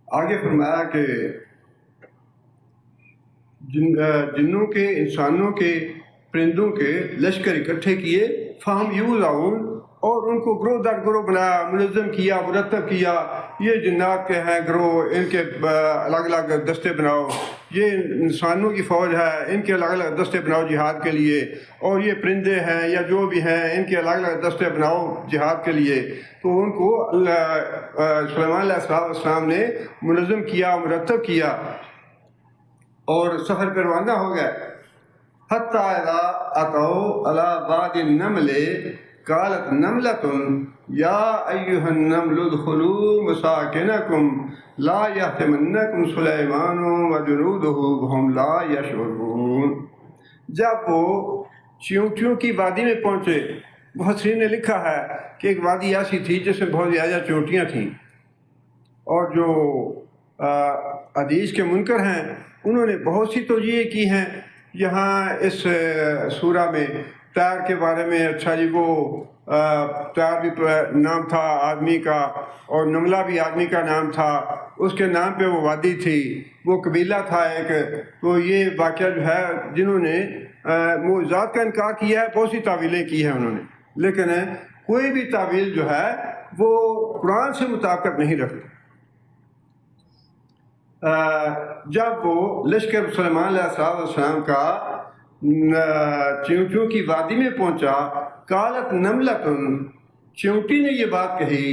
آگے فرمایا کہ جنوں کے، انسانوں کے، پرندوں کے لشکر اکٹھے کیے، فہم یوزعون، اور ان کو گروہ در گروہ بنایا، منظم کیا، مرتب کیا، یہ جنات کے ہیں گروہ، ان کے الگ الگ دستے بناؤ، یہ انسانوں کی فوج ہے، ان کے الگ الگ دستے بناؤ جہاد کے لیے، اور یہ پرندے ہیں یا جو بھی ہیں ان کے الگ الگ دستے بناؤ جہاد کے لیے۔ تو ان کو سلیمان علیہ السلام نے منظم کیا، مرتب کیا، اور سفر پہ روانہ ہو گئے۔ حتیٰ اذا اتوا علی وادی النمل قالت نملۃ یا ایھا النمل ادخلوا مساکنکم لا یحطمنکم سلیمان وجنودہ وہم لا یشعرون۔ جب وہ چیونٹیوں کی وادی میں پہنچے، مفسرین نے لکھا ہے کہ ایک وادی ایسی تھی جس میں بہت زیادہ چیونٹیاں تھیں، اور جو حدیث کے منکر ہیں انہوں نے بہت سی توجیہیں کی ہیں یہاں اس سورہ میں۔ طیر کے بارے میں، اچھا جی وہ طیر بھی نام تھا آدمی کا، اور نملہ بھی آدمی کا نام تھا، اس کے نام پہ وہ وادی تھی، وہ قبیلہ تھا ایک۔ تو یہ واقعہ جو ہے جنہوں نے معجزات کا انکار کیا ہے، بہت سی تعویلیں کی ہیں انہوں نے، لیکن کوئی بھی تعویل جو ہے وہ قرآن سے مطابقت نہیں رکھتی۔ جب وہ لشکر سلیمان علیہ السلام کا چیونٹیوں کی وادی میں پہنچا، قالت نملۃ، چیونٹی نے یہ بات کہی،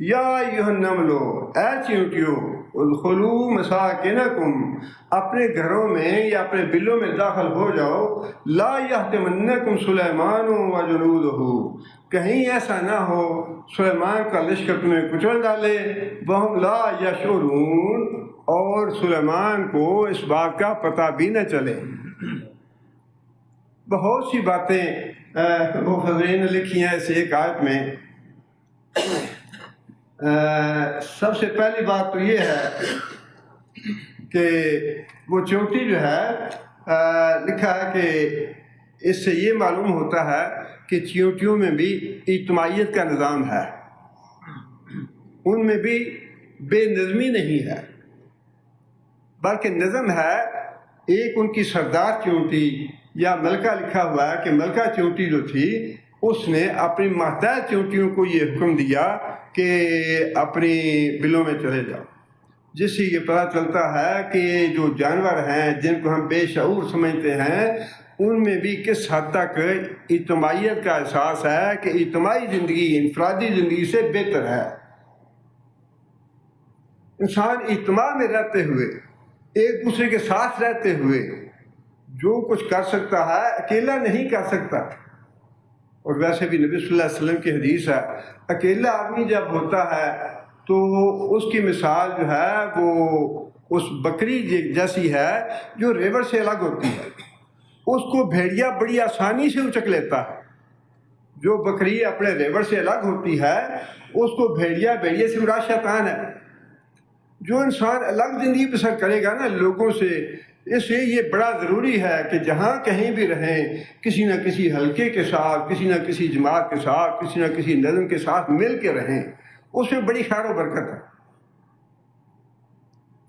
یا ایھا النمل، اے چیونٹیوں، ادخلوا مساکنکم، اپنے گھروں میں یا اپنے بلوں میں داخل ہو جاؤ، لا یحطمنکم سلیمان وجنودہ، کہیں ایسا نہ ہو سلیمان کا لشکر تمہیں کچل ڈالے، وہم لا یشعرون، اور سلیمان کو اس بات کا پتہ بھی نہ چلے۔ بہت سی باتیں مفسرین نے لکھی ہیں اس ایک آیت میں۔ سب سے پہلی بات تو یہ ہے کہ وہ چیونٹی جو ہے، لکھا ہے کہ اس سے یہ معلوم ہوتا ہے کہ چیونٹیوں میں بھی اجتماعیت کا نظام ہے، ان میں بھی بے نظمی نہیں ہے، بلکہ نظم ہے۔ ایک ان کی سردار چیونٹی یا ملکہ لکھا ہوا ہے کہ ملکہ چیونٹی جو تھی، اس نے اپنی محتاج چیونٹیوں کو یہ حکم دیا کہ اپنی بلوں میں چلے جاؤ، جس سے یہ پتہ چلتا ہے کہ جو جانور ہیں جن کو ہم بے شعور سمجھتے ہیں، ان میں بھی کس حد تک اجتماعیت کا احساس ہے کہ اجتماعی زندگی انفرادی زندگی سے بہتر ہے۔ انسان اجتماع میں رہتے ہوئے، ایک دوسرے کے ساتھ رہتے ہوئے جو کچھ کر سکتا ہے اکیلا نہیں کر سکتا۔ اور ویسے بھی نبی صلی اللہ علیہ وسلم کی حدیث ہے، اکیلا آدمی جب ہوتا ہے تو اس کی مثال جو ہے وہ اس بکری جیسی ہے جو ریوڑ سے الگ ہوتی ہے، اس کو بھیڑیا بڑی آسانی سے اچک لیتا ہے۔ جو بکری اپنے ریوڑ سے الگ ہوتی ہے اس کو بھیڑیا سے برا شیطان ہے۔ جو انسان الگ زندگی بسر کرے گا نا لوگوں سے، اس لیے یہ بڑا ضروری ہے کہ جہاں کہیں بھی رہیں، کسی نہ کسی حلقے کے ساتھ، کسی نہ کسی جماعت کے ساتھ، کسی نہ کسی نظم کے ساتھ مل کے رہیں، اس میں بڑی خیر و برکت ہے۔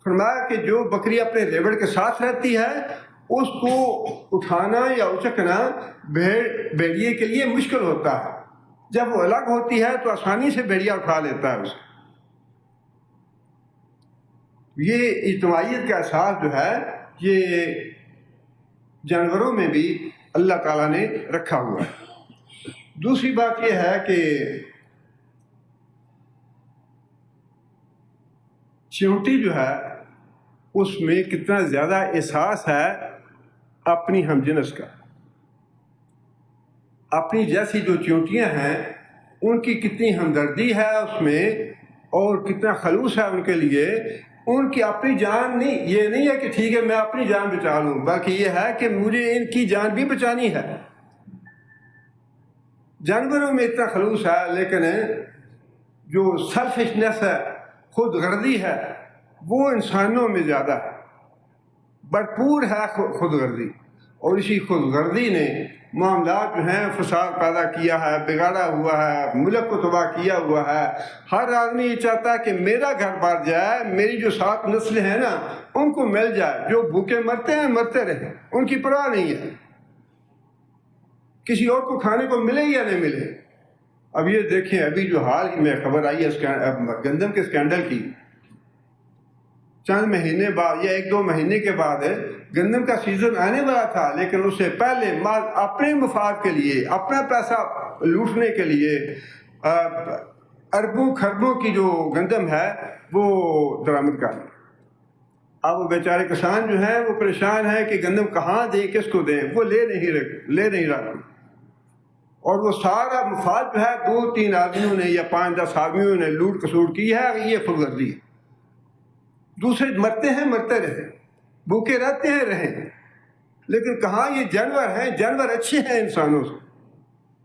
فرمایا کہ جو بکری اپنے ریوڑ کے ساتھ رہتی ہے اس کو اٹھانا یا اچکنا بھیڑیے کے لیے مشکل ہوتا ہے، جب وہ الگ ہوتی ہے تو آسانی سے بھیڑیا اٹھا لیتا ہے اسے۔ یہ اجتماعیت کا احساس جو ہے یہ جانوروں میں بھی اللہ تعالیٰ نے رکھا ہوا ہے۔ دوسری بات یہ ہے کہ چیونٹی جو ہے اس میں کتنا زیادہ احساس ہے اپنی ہم جنس کا۔ اپنی جیسی جو چیونٹیاں ہیں ان کی کتنی ہمدردی ہے اس میں، اور کتنا خلوص ہے ان کے لیے۔ ان کی اپنی جان نہیں، یہ نہیں ہے کہ ٹھیک ہے میں اپنی جان بچا لوں، بلکہ یہ ہے کہ مجھے ان کی جان بھی بچانی ہے۔ جانوروں میں اتنا خلوص ہے، لیکن جو سیلفشنس ہے، خود غرضی ہے، وہ انسانوں میں زیادہ ہے، بھرپور ہے خود غرضی، اور اسی خود غرضی نے معاملات جو ہیں فساد پیدا کیا ہے، بگاڑا ہوا ہے، ملک کو تباہ کیا ہوا ہے۔ ہر آدمی یہ چاہتا ہے کہ میرا گھر بار جائے، میری جو 7 نسلیں ہیں نا ان کو مل جائے، جو بھوکے مرتے ہیں مرتے رہیں، ان کی پرواہ نہیں ہے، کسی اور کو کھانے کو ملے یا نہیں ملے۔ اب یہ دیکھیں ابھی جو حال ہی میں خبر آئی ہے گندم کے اسکینڈل کی، چند مہینے بعد یا 1-2 مہینے کے بعد گندم کا سیزن آنے والا تھا، لیکن اس سے پہلے اپنے مفاد کے لیے، اپنا پیسہ لوٹنے کے لیے اربوں خربوں کی جو گندم ہے وہ درآمد کر لی۔ اب وہ بیچارے کسان جو ہیں وہ پریشان ہیں کہ گندم کہاں دیں، کس کو دیں، وہ لے نہیں رہا، اور وہ سارا مفاد جو ہے 2-3 آدمیوں نے یا 5-10 آدمیوں نے لوٹ کسوٹ کی ہے، یہ خود غرضی ہے۔ دوسرے مرتے ہیں، مرتے رہیں، بھوکے رہتے ہیں، رہیں، لیکن کہاں یہ جانور ہیں، جانور اچھے ہیں انسانوں سے،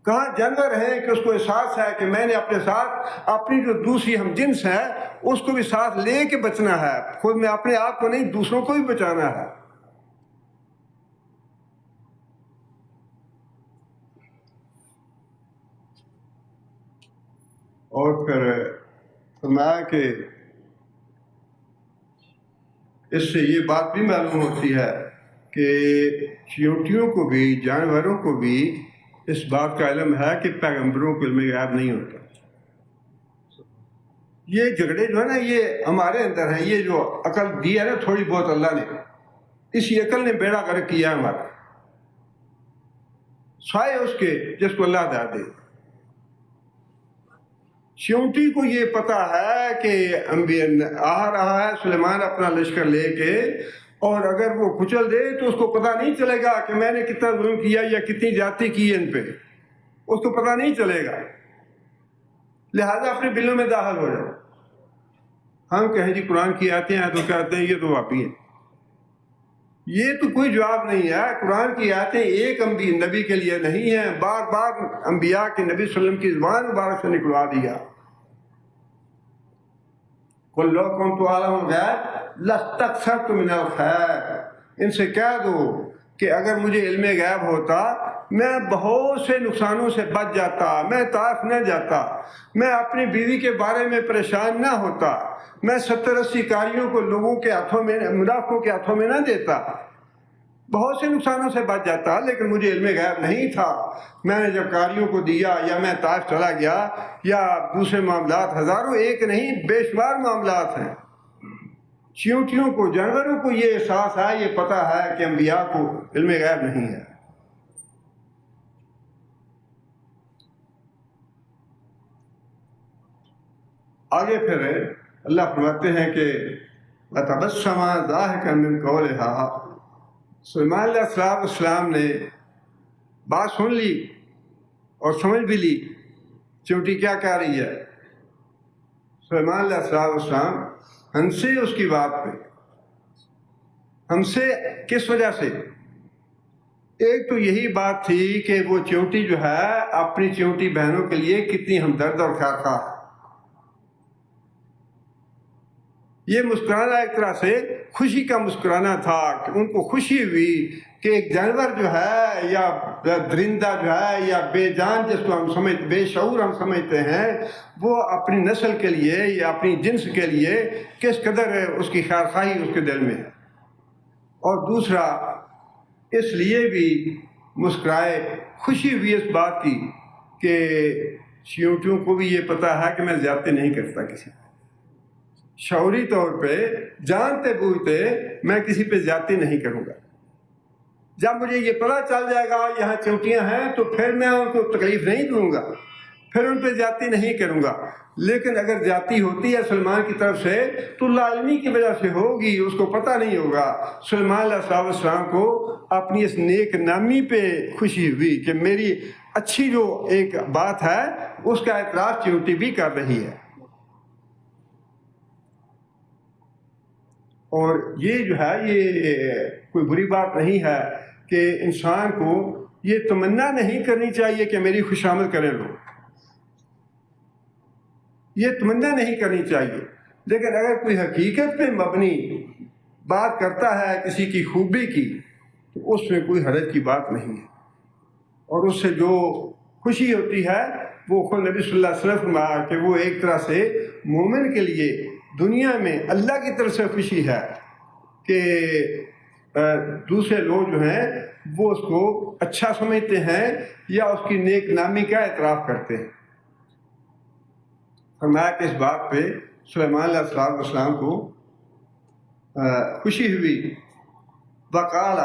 کہاں جانور ہیں کہ اس کو احساس ہے کہ میں نے اپنے ساتھ اپنی جو دوسری ہم جنس ہے اس کو بھی ساتھ لے کے بچنا ہے، خود میں اپنے آپ کو نہیں دوسروں کو بھی بچانا ہے۔ اور پھر فرمایا کہ اس سے یہ بات بھی معلوم ہوتی ہے کہ چیونٹیوں کو بھی، جانوروں کو بھی اس بات کا علم ہے کہ پیغمبروں کو علم غیب نہیں ہوتا۔ یہ جھگڑے جو ہے نا یہ ہمارے اندر ہیں، یہ جو عقل دی ہے نا تھوڑی بہت اللہ نے، اسی عقل نے بیڑا غرق کیا ہمارا، سوائے اس کے جس کو اللہ ہدایت دے۔ چیونٹی کو یہ پتا ہے کہ آ رہا ہے سلیمان اپنا لشکر لے کے، اور اگر وہ کچل دے تو اس کو پتہ نہیں چلے گا کہ میں نے کتنا ظلم کیا یا کتنی زیادتی کی ان پہ، اس کو پتہ نہیں چلے گا، لہذا اپنے بلوں میں داخل ہو جائے۔ ہم کہیں جی قرآن کی آیتیں ہیں تو کہتے ہیں یہ تو واپی ہیں، یہ تو کوئی جواب نہیں ہے۔ قرآن کی آیتیں ایک نبی کے لیے نہیں ہیں، بار بار انبیاء کے نبی صلی اللہ علیہ وسلم کی زبان مبارک سے نکلوا دیا۔ قُلْ لَوْ كُنْتُ أَعْلَمُ الْغَيْبَ لَاسْتَكْثَرْتُ مِنَ الْخَيْرِ، ان سے کہہ دو کہ اگر مجھے علم غیب ہوتا میں بہت سے نقصانوں سے بچ جاتا، میں طائف نہ جاتا، میں اپنی بیوی کے بارے میں پریشان نہ ہوتا، میں 70-80 کاریوں کو لوگوں کے ہاتھوں میں، منافقوں کے ہاتھوں میں نہ دیتا، بہت سے نقصانوں سے بچ جاتا، لیکن مجھے علم غیب نہیں تھا۔ میں نے جب کاریوں کو دیا یا میں طائف چلا گیا یا دوسرے معاملات، ہزاروں ایک نہیں بے شمار معاملات ہیں۔ چیونٹیوں کو، جانوروں کو یہ احساس ہے، یہ پتہ ہے کہ انبیاء کو علم غیب نہیں ہے۔ آگے پھر اللہ فرماتے ہیں کہ وَتَبَسَّمَ ضَاحِكًا مِنْ قَوْلِهَا، سلیمان علیہ السلام نے بات سن لی اور سمجھ بھی لی چیونٹی کیا کہہ رہی ہے۔ سلیمان علیہ السلام ہنسے اس کی بات پہ، ہنسے کس وجہ سے؟ ایک تو یہی بات تھی کہ وہ چیونٹی جو ہے اپنی چیونٹی بہنوں کے لیے کتنی ہمدرد اور خواہ ہے۔ یہ مسکرانا ایک طرح سے خوشی کا مسکرانا تھا کہ ان کو خوشی ہوئی کہ ایک جانور جو ہے یا درندہ جو ہے یا بے جان جس کو ہم بے شعور ہم سمجھتے ہیں، وہ اپنی نسل کے لیے یا اپنی جنس کے لیے کس قدر اس کی خیرخواہی اس کے دل میں ہے۔ اور دوسرا اس لیے بھی مسکرائے، خوشی ہوئی اس بات کی کہ چیونٹیوں کو بھی یہ پتہ ہے کہ میں زیادتی نہیں کرتا کسی پہ، شعوری طور پہ جانتے بوجھتے میں کسی پہ زیادتی نہیں کروں گا۔ جب مجھے یہ پتہ چل جائے گا یہاں چیونٹیاں ہیں تو پھر میں ان کو تکلیف نہیں دوں گا، پھر ان پہ زیادتی نہیں کروں گا۔ لیکن اگر زیادتی ہوتی ہے سلیمان کی طرف سے تو لاعلمی کی وجہ سے ہوگی، اس کو پتہ نہیں ہوگا۔ سلیمان علیہ السلام کو اپنی اس نیک نامی پہ خوشی ہوئی کہ میری اچھی جو ایک بات ہے اس کا اعتراف چیونٹی بھی کر رہی ہے۔ اور یہ جو ہے یہ کوئی بری بات نہیں ہے کہ انسان کو یہ تمنا نہیں کرنی چاہیے کہ میری خوشامد کریں لوگ، یہ تمنا نہیں کرنی چاہیے۔ لیکن اگر کوئی حقیقت پہ مبنی بات کرتا ہے کسی کی خوبی کی تو اس میں کوئی حرج کی بات نہیں ہے، اور اس سے جو خوشی ہوتی ہے وہ خود نبی صلی اللہ علیہ وسلم فرمایا کہ وہ ایک طرح سے مومن کے لیے دنیا میں اللہ کی طرف سے خوشی ہے کہ دوسرے لوگ جو ہیں وہ اس کو اچھا سمجھتے ہیں یا اس کی نیک نامی کا اعتراف کرتے ہیں۔ فرمایا کہ اس بات پہ سلیمان علیہ السلام کو خوشی ہوئی. وقال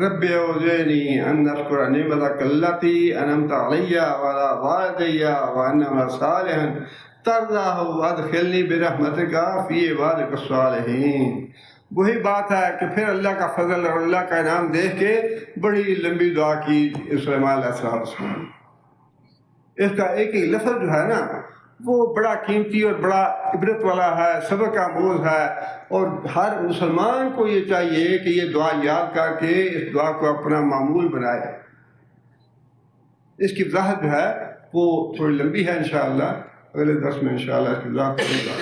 رب اوزعنی ان اشکر نعمتک التی انعمت علی وعلی والدی وان اعمل صالحا ترضاہ وادخلنی برحمتک فی عبادک الصالحین. وہی بات ہے کہ پھر اللہ کا فضل اور اللہ کا انعام دیکھ کے بڑی لمبی دعا کی سلیمان علیہ السلام. اس کا ایک ایک لفظ جو ہے نا وہ بڑا قیمتی اور بڑا عبرت والا ہے، سبق آموز ہے، اور ہر مسلمان کو یہ چاہیے کہ یہ دعا یاد کر کے اس دعا کو اپنا معمول بنائے. اس کی وضاحت جو ہے وہ تھوڑی لمبی ہے، انشاءاللہ اگلے درس میں انشاءاللہ اس کی وضاحت کروں گا.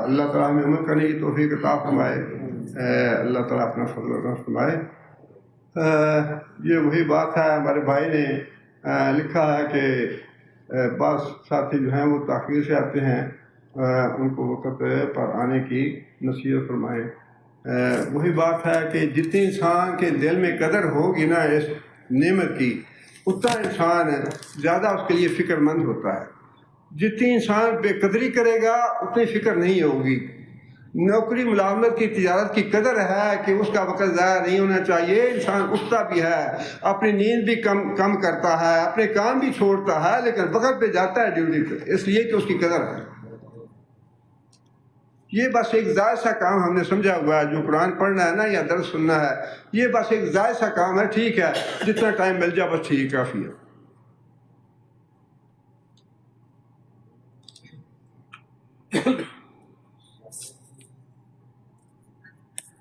اللہ تعالیٰ ہمیں عمل کرنے کی توفیق عطا فرمائے. اللہ تعالیٰ اپنا فضل و کرم فرمائے. یہ وہی بات ہے، ہمارے بھائی نے لکھا ہے کہ بعض ساتھی جو ہیں وہ تاخیر سے آتے ہیں، ان کو وقت پر آنے کی نصیحت فرمائیں. وہی بات ہے کہ جتنی انسان کے دل میں قدر ہوگی نا اس نعمت کی، اتنا انسان زیادہ اس کے لیے فکر مند ہوتا ہے. جتنی انسان بے قدری کرے گا اتنی فکر نہیں ہوگی. نوکری ملازمت کی تجارت کی قدر ہے کہ اس کا وقت ضائع نہیں ہونا چاہیے. انسان اٹھتا بھی ہے، اپنی نیند بھی کم کرتا ہے، اپنے کام بھی چھوڑتا ہے، لیکن وقت پہ جاتا ہے ڈیوٹی پہ، اس لیے کہ اس کی قدر ہے. یہ بس ایک زائد سا کام ہم نے سمجھا ہوا ہے، جو قرآن پڑھنا ہے نا یا درس سننا ہے، یہ بس ایک زائد سا کام ہے. ٹھیک ہے، جتنا ٹائم مل جائے بس ٹھیک کافی ہے.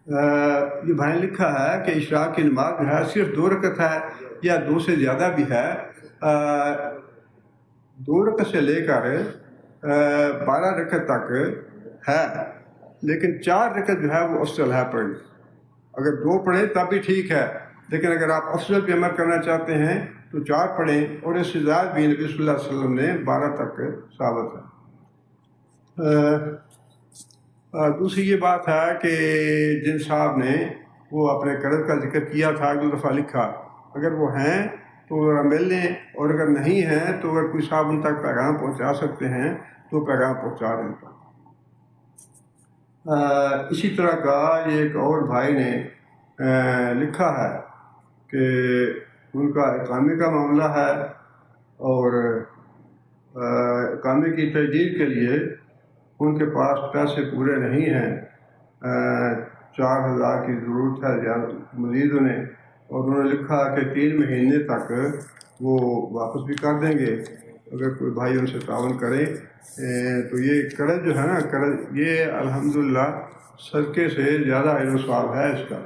یہ بھائی نے لکھا ہے کہ اشراق کی نماز جو ہے صرف 2 رکعت ہے یا 2 سے زیادہ بھی ہے. 2 رکعت سے لے کر 12 رکعت تک ہے، لیکن 4 رکعت جو ہے وہ افضل ہے پڑھنی. اگر 2 پڑھیں تب بھی ٹھیک ہے، لیکن اگر آپ افضل پہ عمل کرنا چاہتے ہیں تو 4 پڑھیں، اور اس سے زیادہ بھی نبی صلی اللہ علیہ وسلم نے 12 تک ثابت ہے. دوسری یہ بات ہے کہ جن صاحب نے وہ اپنے قرض کا ذکر کیا تھا، 2 دفعہ لکھا، اگر وہ ہیں تو ذرا مل لیں، اور اگر نہیں ہیں تو اگر کوئی صاحب ان تک پیغام پہنچا سکتے ہیں تو پیغام پہنچا دیں. اسی طرح کا یہ ایک اور بھائی نے لکھا ہے کہ ان کا اقامے کا معاملہ ہے، اور اقامے کی تجدید کے لیے ان کے پاس پیسے پورے نہیں ہیں. 4,000 کی ضرورت ہے زیادہ مزید انہیں، اور انہوں نے لکھا کہ 3 مہینے تک وہ واپس بھی کر دیں گے اگر کوئی بھائی ان سے تعاون کرے. تو یہ قرض جو ہے نا، قرض یہ الحمدللہ صدقے سے زیادہ اجر و ثواب ہے اس کا.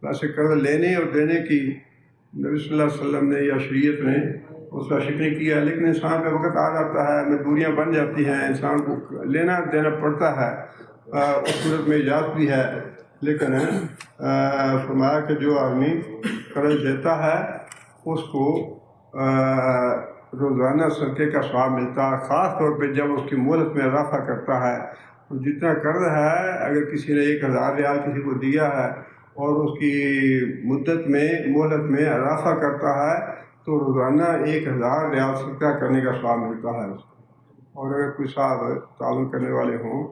ویسے قرض لینے اور دینے کی نبی صلی اللہ علیہ وسلم نے یا شریعت نے اس کا شکر کیا، لیکن انسان پہ وقت آ جاتا ہے، مجبوریاں بن جاتی ہیں، انسان کو لینا دینا پڑتا ہے. اس صورت میں اجازت بھی ہے، لیکن فرمایا کہ جو آدمی قرض دیتا ہے اس کو روزانہ صدقے کا ثواب ملتا ہے، خاص طور پہ جب اس کی مہلت میں اضافہ کرتا ہے. جتنا قرض ہے، اگر کسی نے 1,000 ریال کسی کو دیا ہے اور اس کی مدت میں مہلت میں اضافہ کرتا ہے تو روزانہ 1,000 ریال صدقہ کرنے کا ثواب ملتا ہے. اور اگر کوئی صاحب تعاون کرنے والے ہوں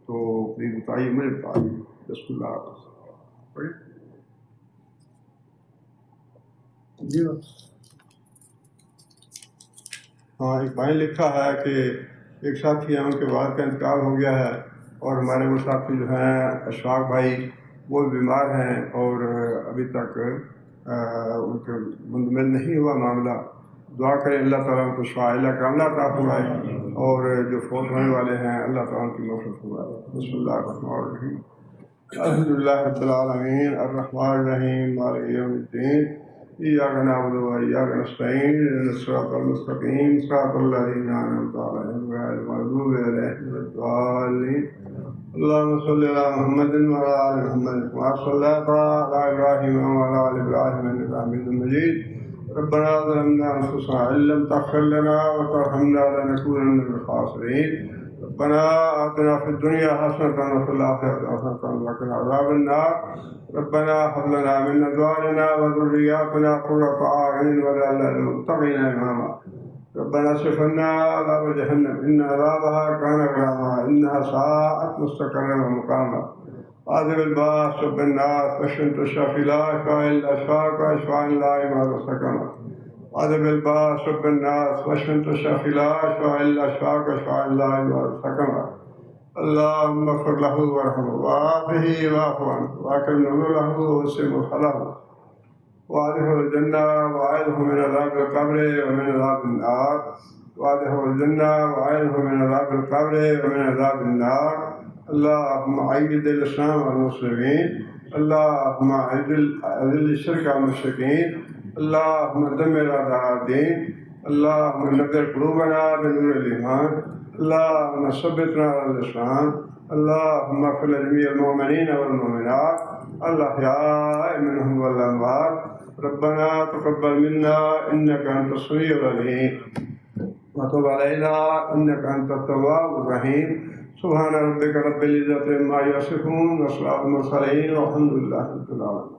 تو پلیز بتائیے، مجھے بتائیے. بسم اللہ. ہاں، ایک بھائی لکھا ہے کہ ایک ساتھی ہیں، ان کے والد کا انتقال ہو گیا ہے، اور ہمارے وہ ساتھی جو ہیں اشفاق بھائی وہ بیمار ہیں، اور ابھی تک ان کے مندمل نہیں ہوا معاملہ. دعا کریں اللہ تعالیٰ ان کو شفا اللہ کاملہ عطا فرمائے، اور جو فوت ہونے والے ہیں اللہ تعالیٰ ان کی مغفرت فرمائے. بسم اللہ الرحمن الرحیم. الحمد للہ رب العالمین الرحمن الرحیم مالک یوم الدین ایاک نعبد و ایاک نستعین اهدنا الصراط المستقیم صراط الذین انعمت علیہم غیر المغضوب علیہم ولا الضالین. اللهم صل على محمد وعلى آل محمد كما صليت على إبراهيم وعلى آل إبراهيم إنك حميد مجيد. ربنا ظلمنا أنفسنا إن لم تغفر لنا وترحمنا لنكونن من الخاسرين. ربنا آتنا في الدنيا حسنة وفي الآخرة حسنة وقنا عذاب النار. ربنا هب لنا من أزواجنا وذرياتنا قرة أعين واجعلنا للمتقين إماما. ربنا ربنا اصرف عنا عذاب جهنم إن عذابها كان غراما إنها ساءت مستقرا ومقاما عذب الباس رب الناس واشف أنت الشافي لا شفاء إلا شفاءك وشفاء لا يغادر سقما عذب الباس رب الناس واشف أنت الشافي لا شفاء إلا شفاءك وشفاء لا يغادر سقما اللهم اغفر له وارحمه وعافه واعف عنه واكرم نزله ووسع مدخله وادخله الجنة وأعذه من عذاب القبر ومن عذاب النار وادخله الجنة وأعذه من عذاب القبر ومن عذاب النار اللهم أيد الإسلام والمسلمين اللهم أذل الشرك والمشركين اللهم دمر أعداء الدين اللهم نذر قلوبنا بنور الإيمان اللهم ثبتنا على الإسلام اللهم اغفر لجميع المؤمنين والمؤمنات الأحياء منهم والأموات ربنا تقبل منا إنك أنت السميع العليم وتب علينا إنك أنت التواب الرحيم سبحان ربك رب العزة عما يصفون وسلام على المرسلين والحمد لله رب العالمين.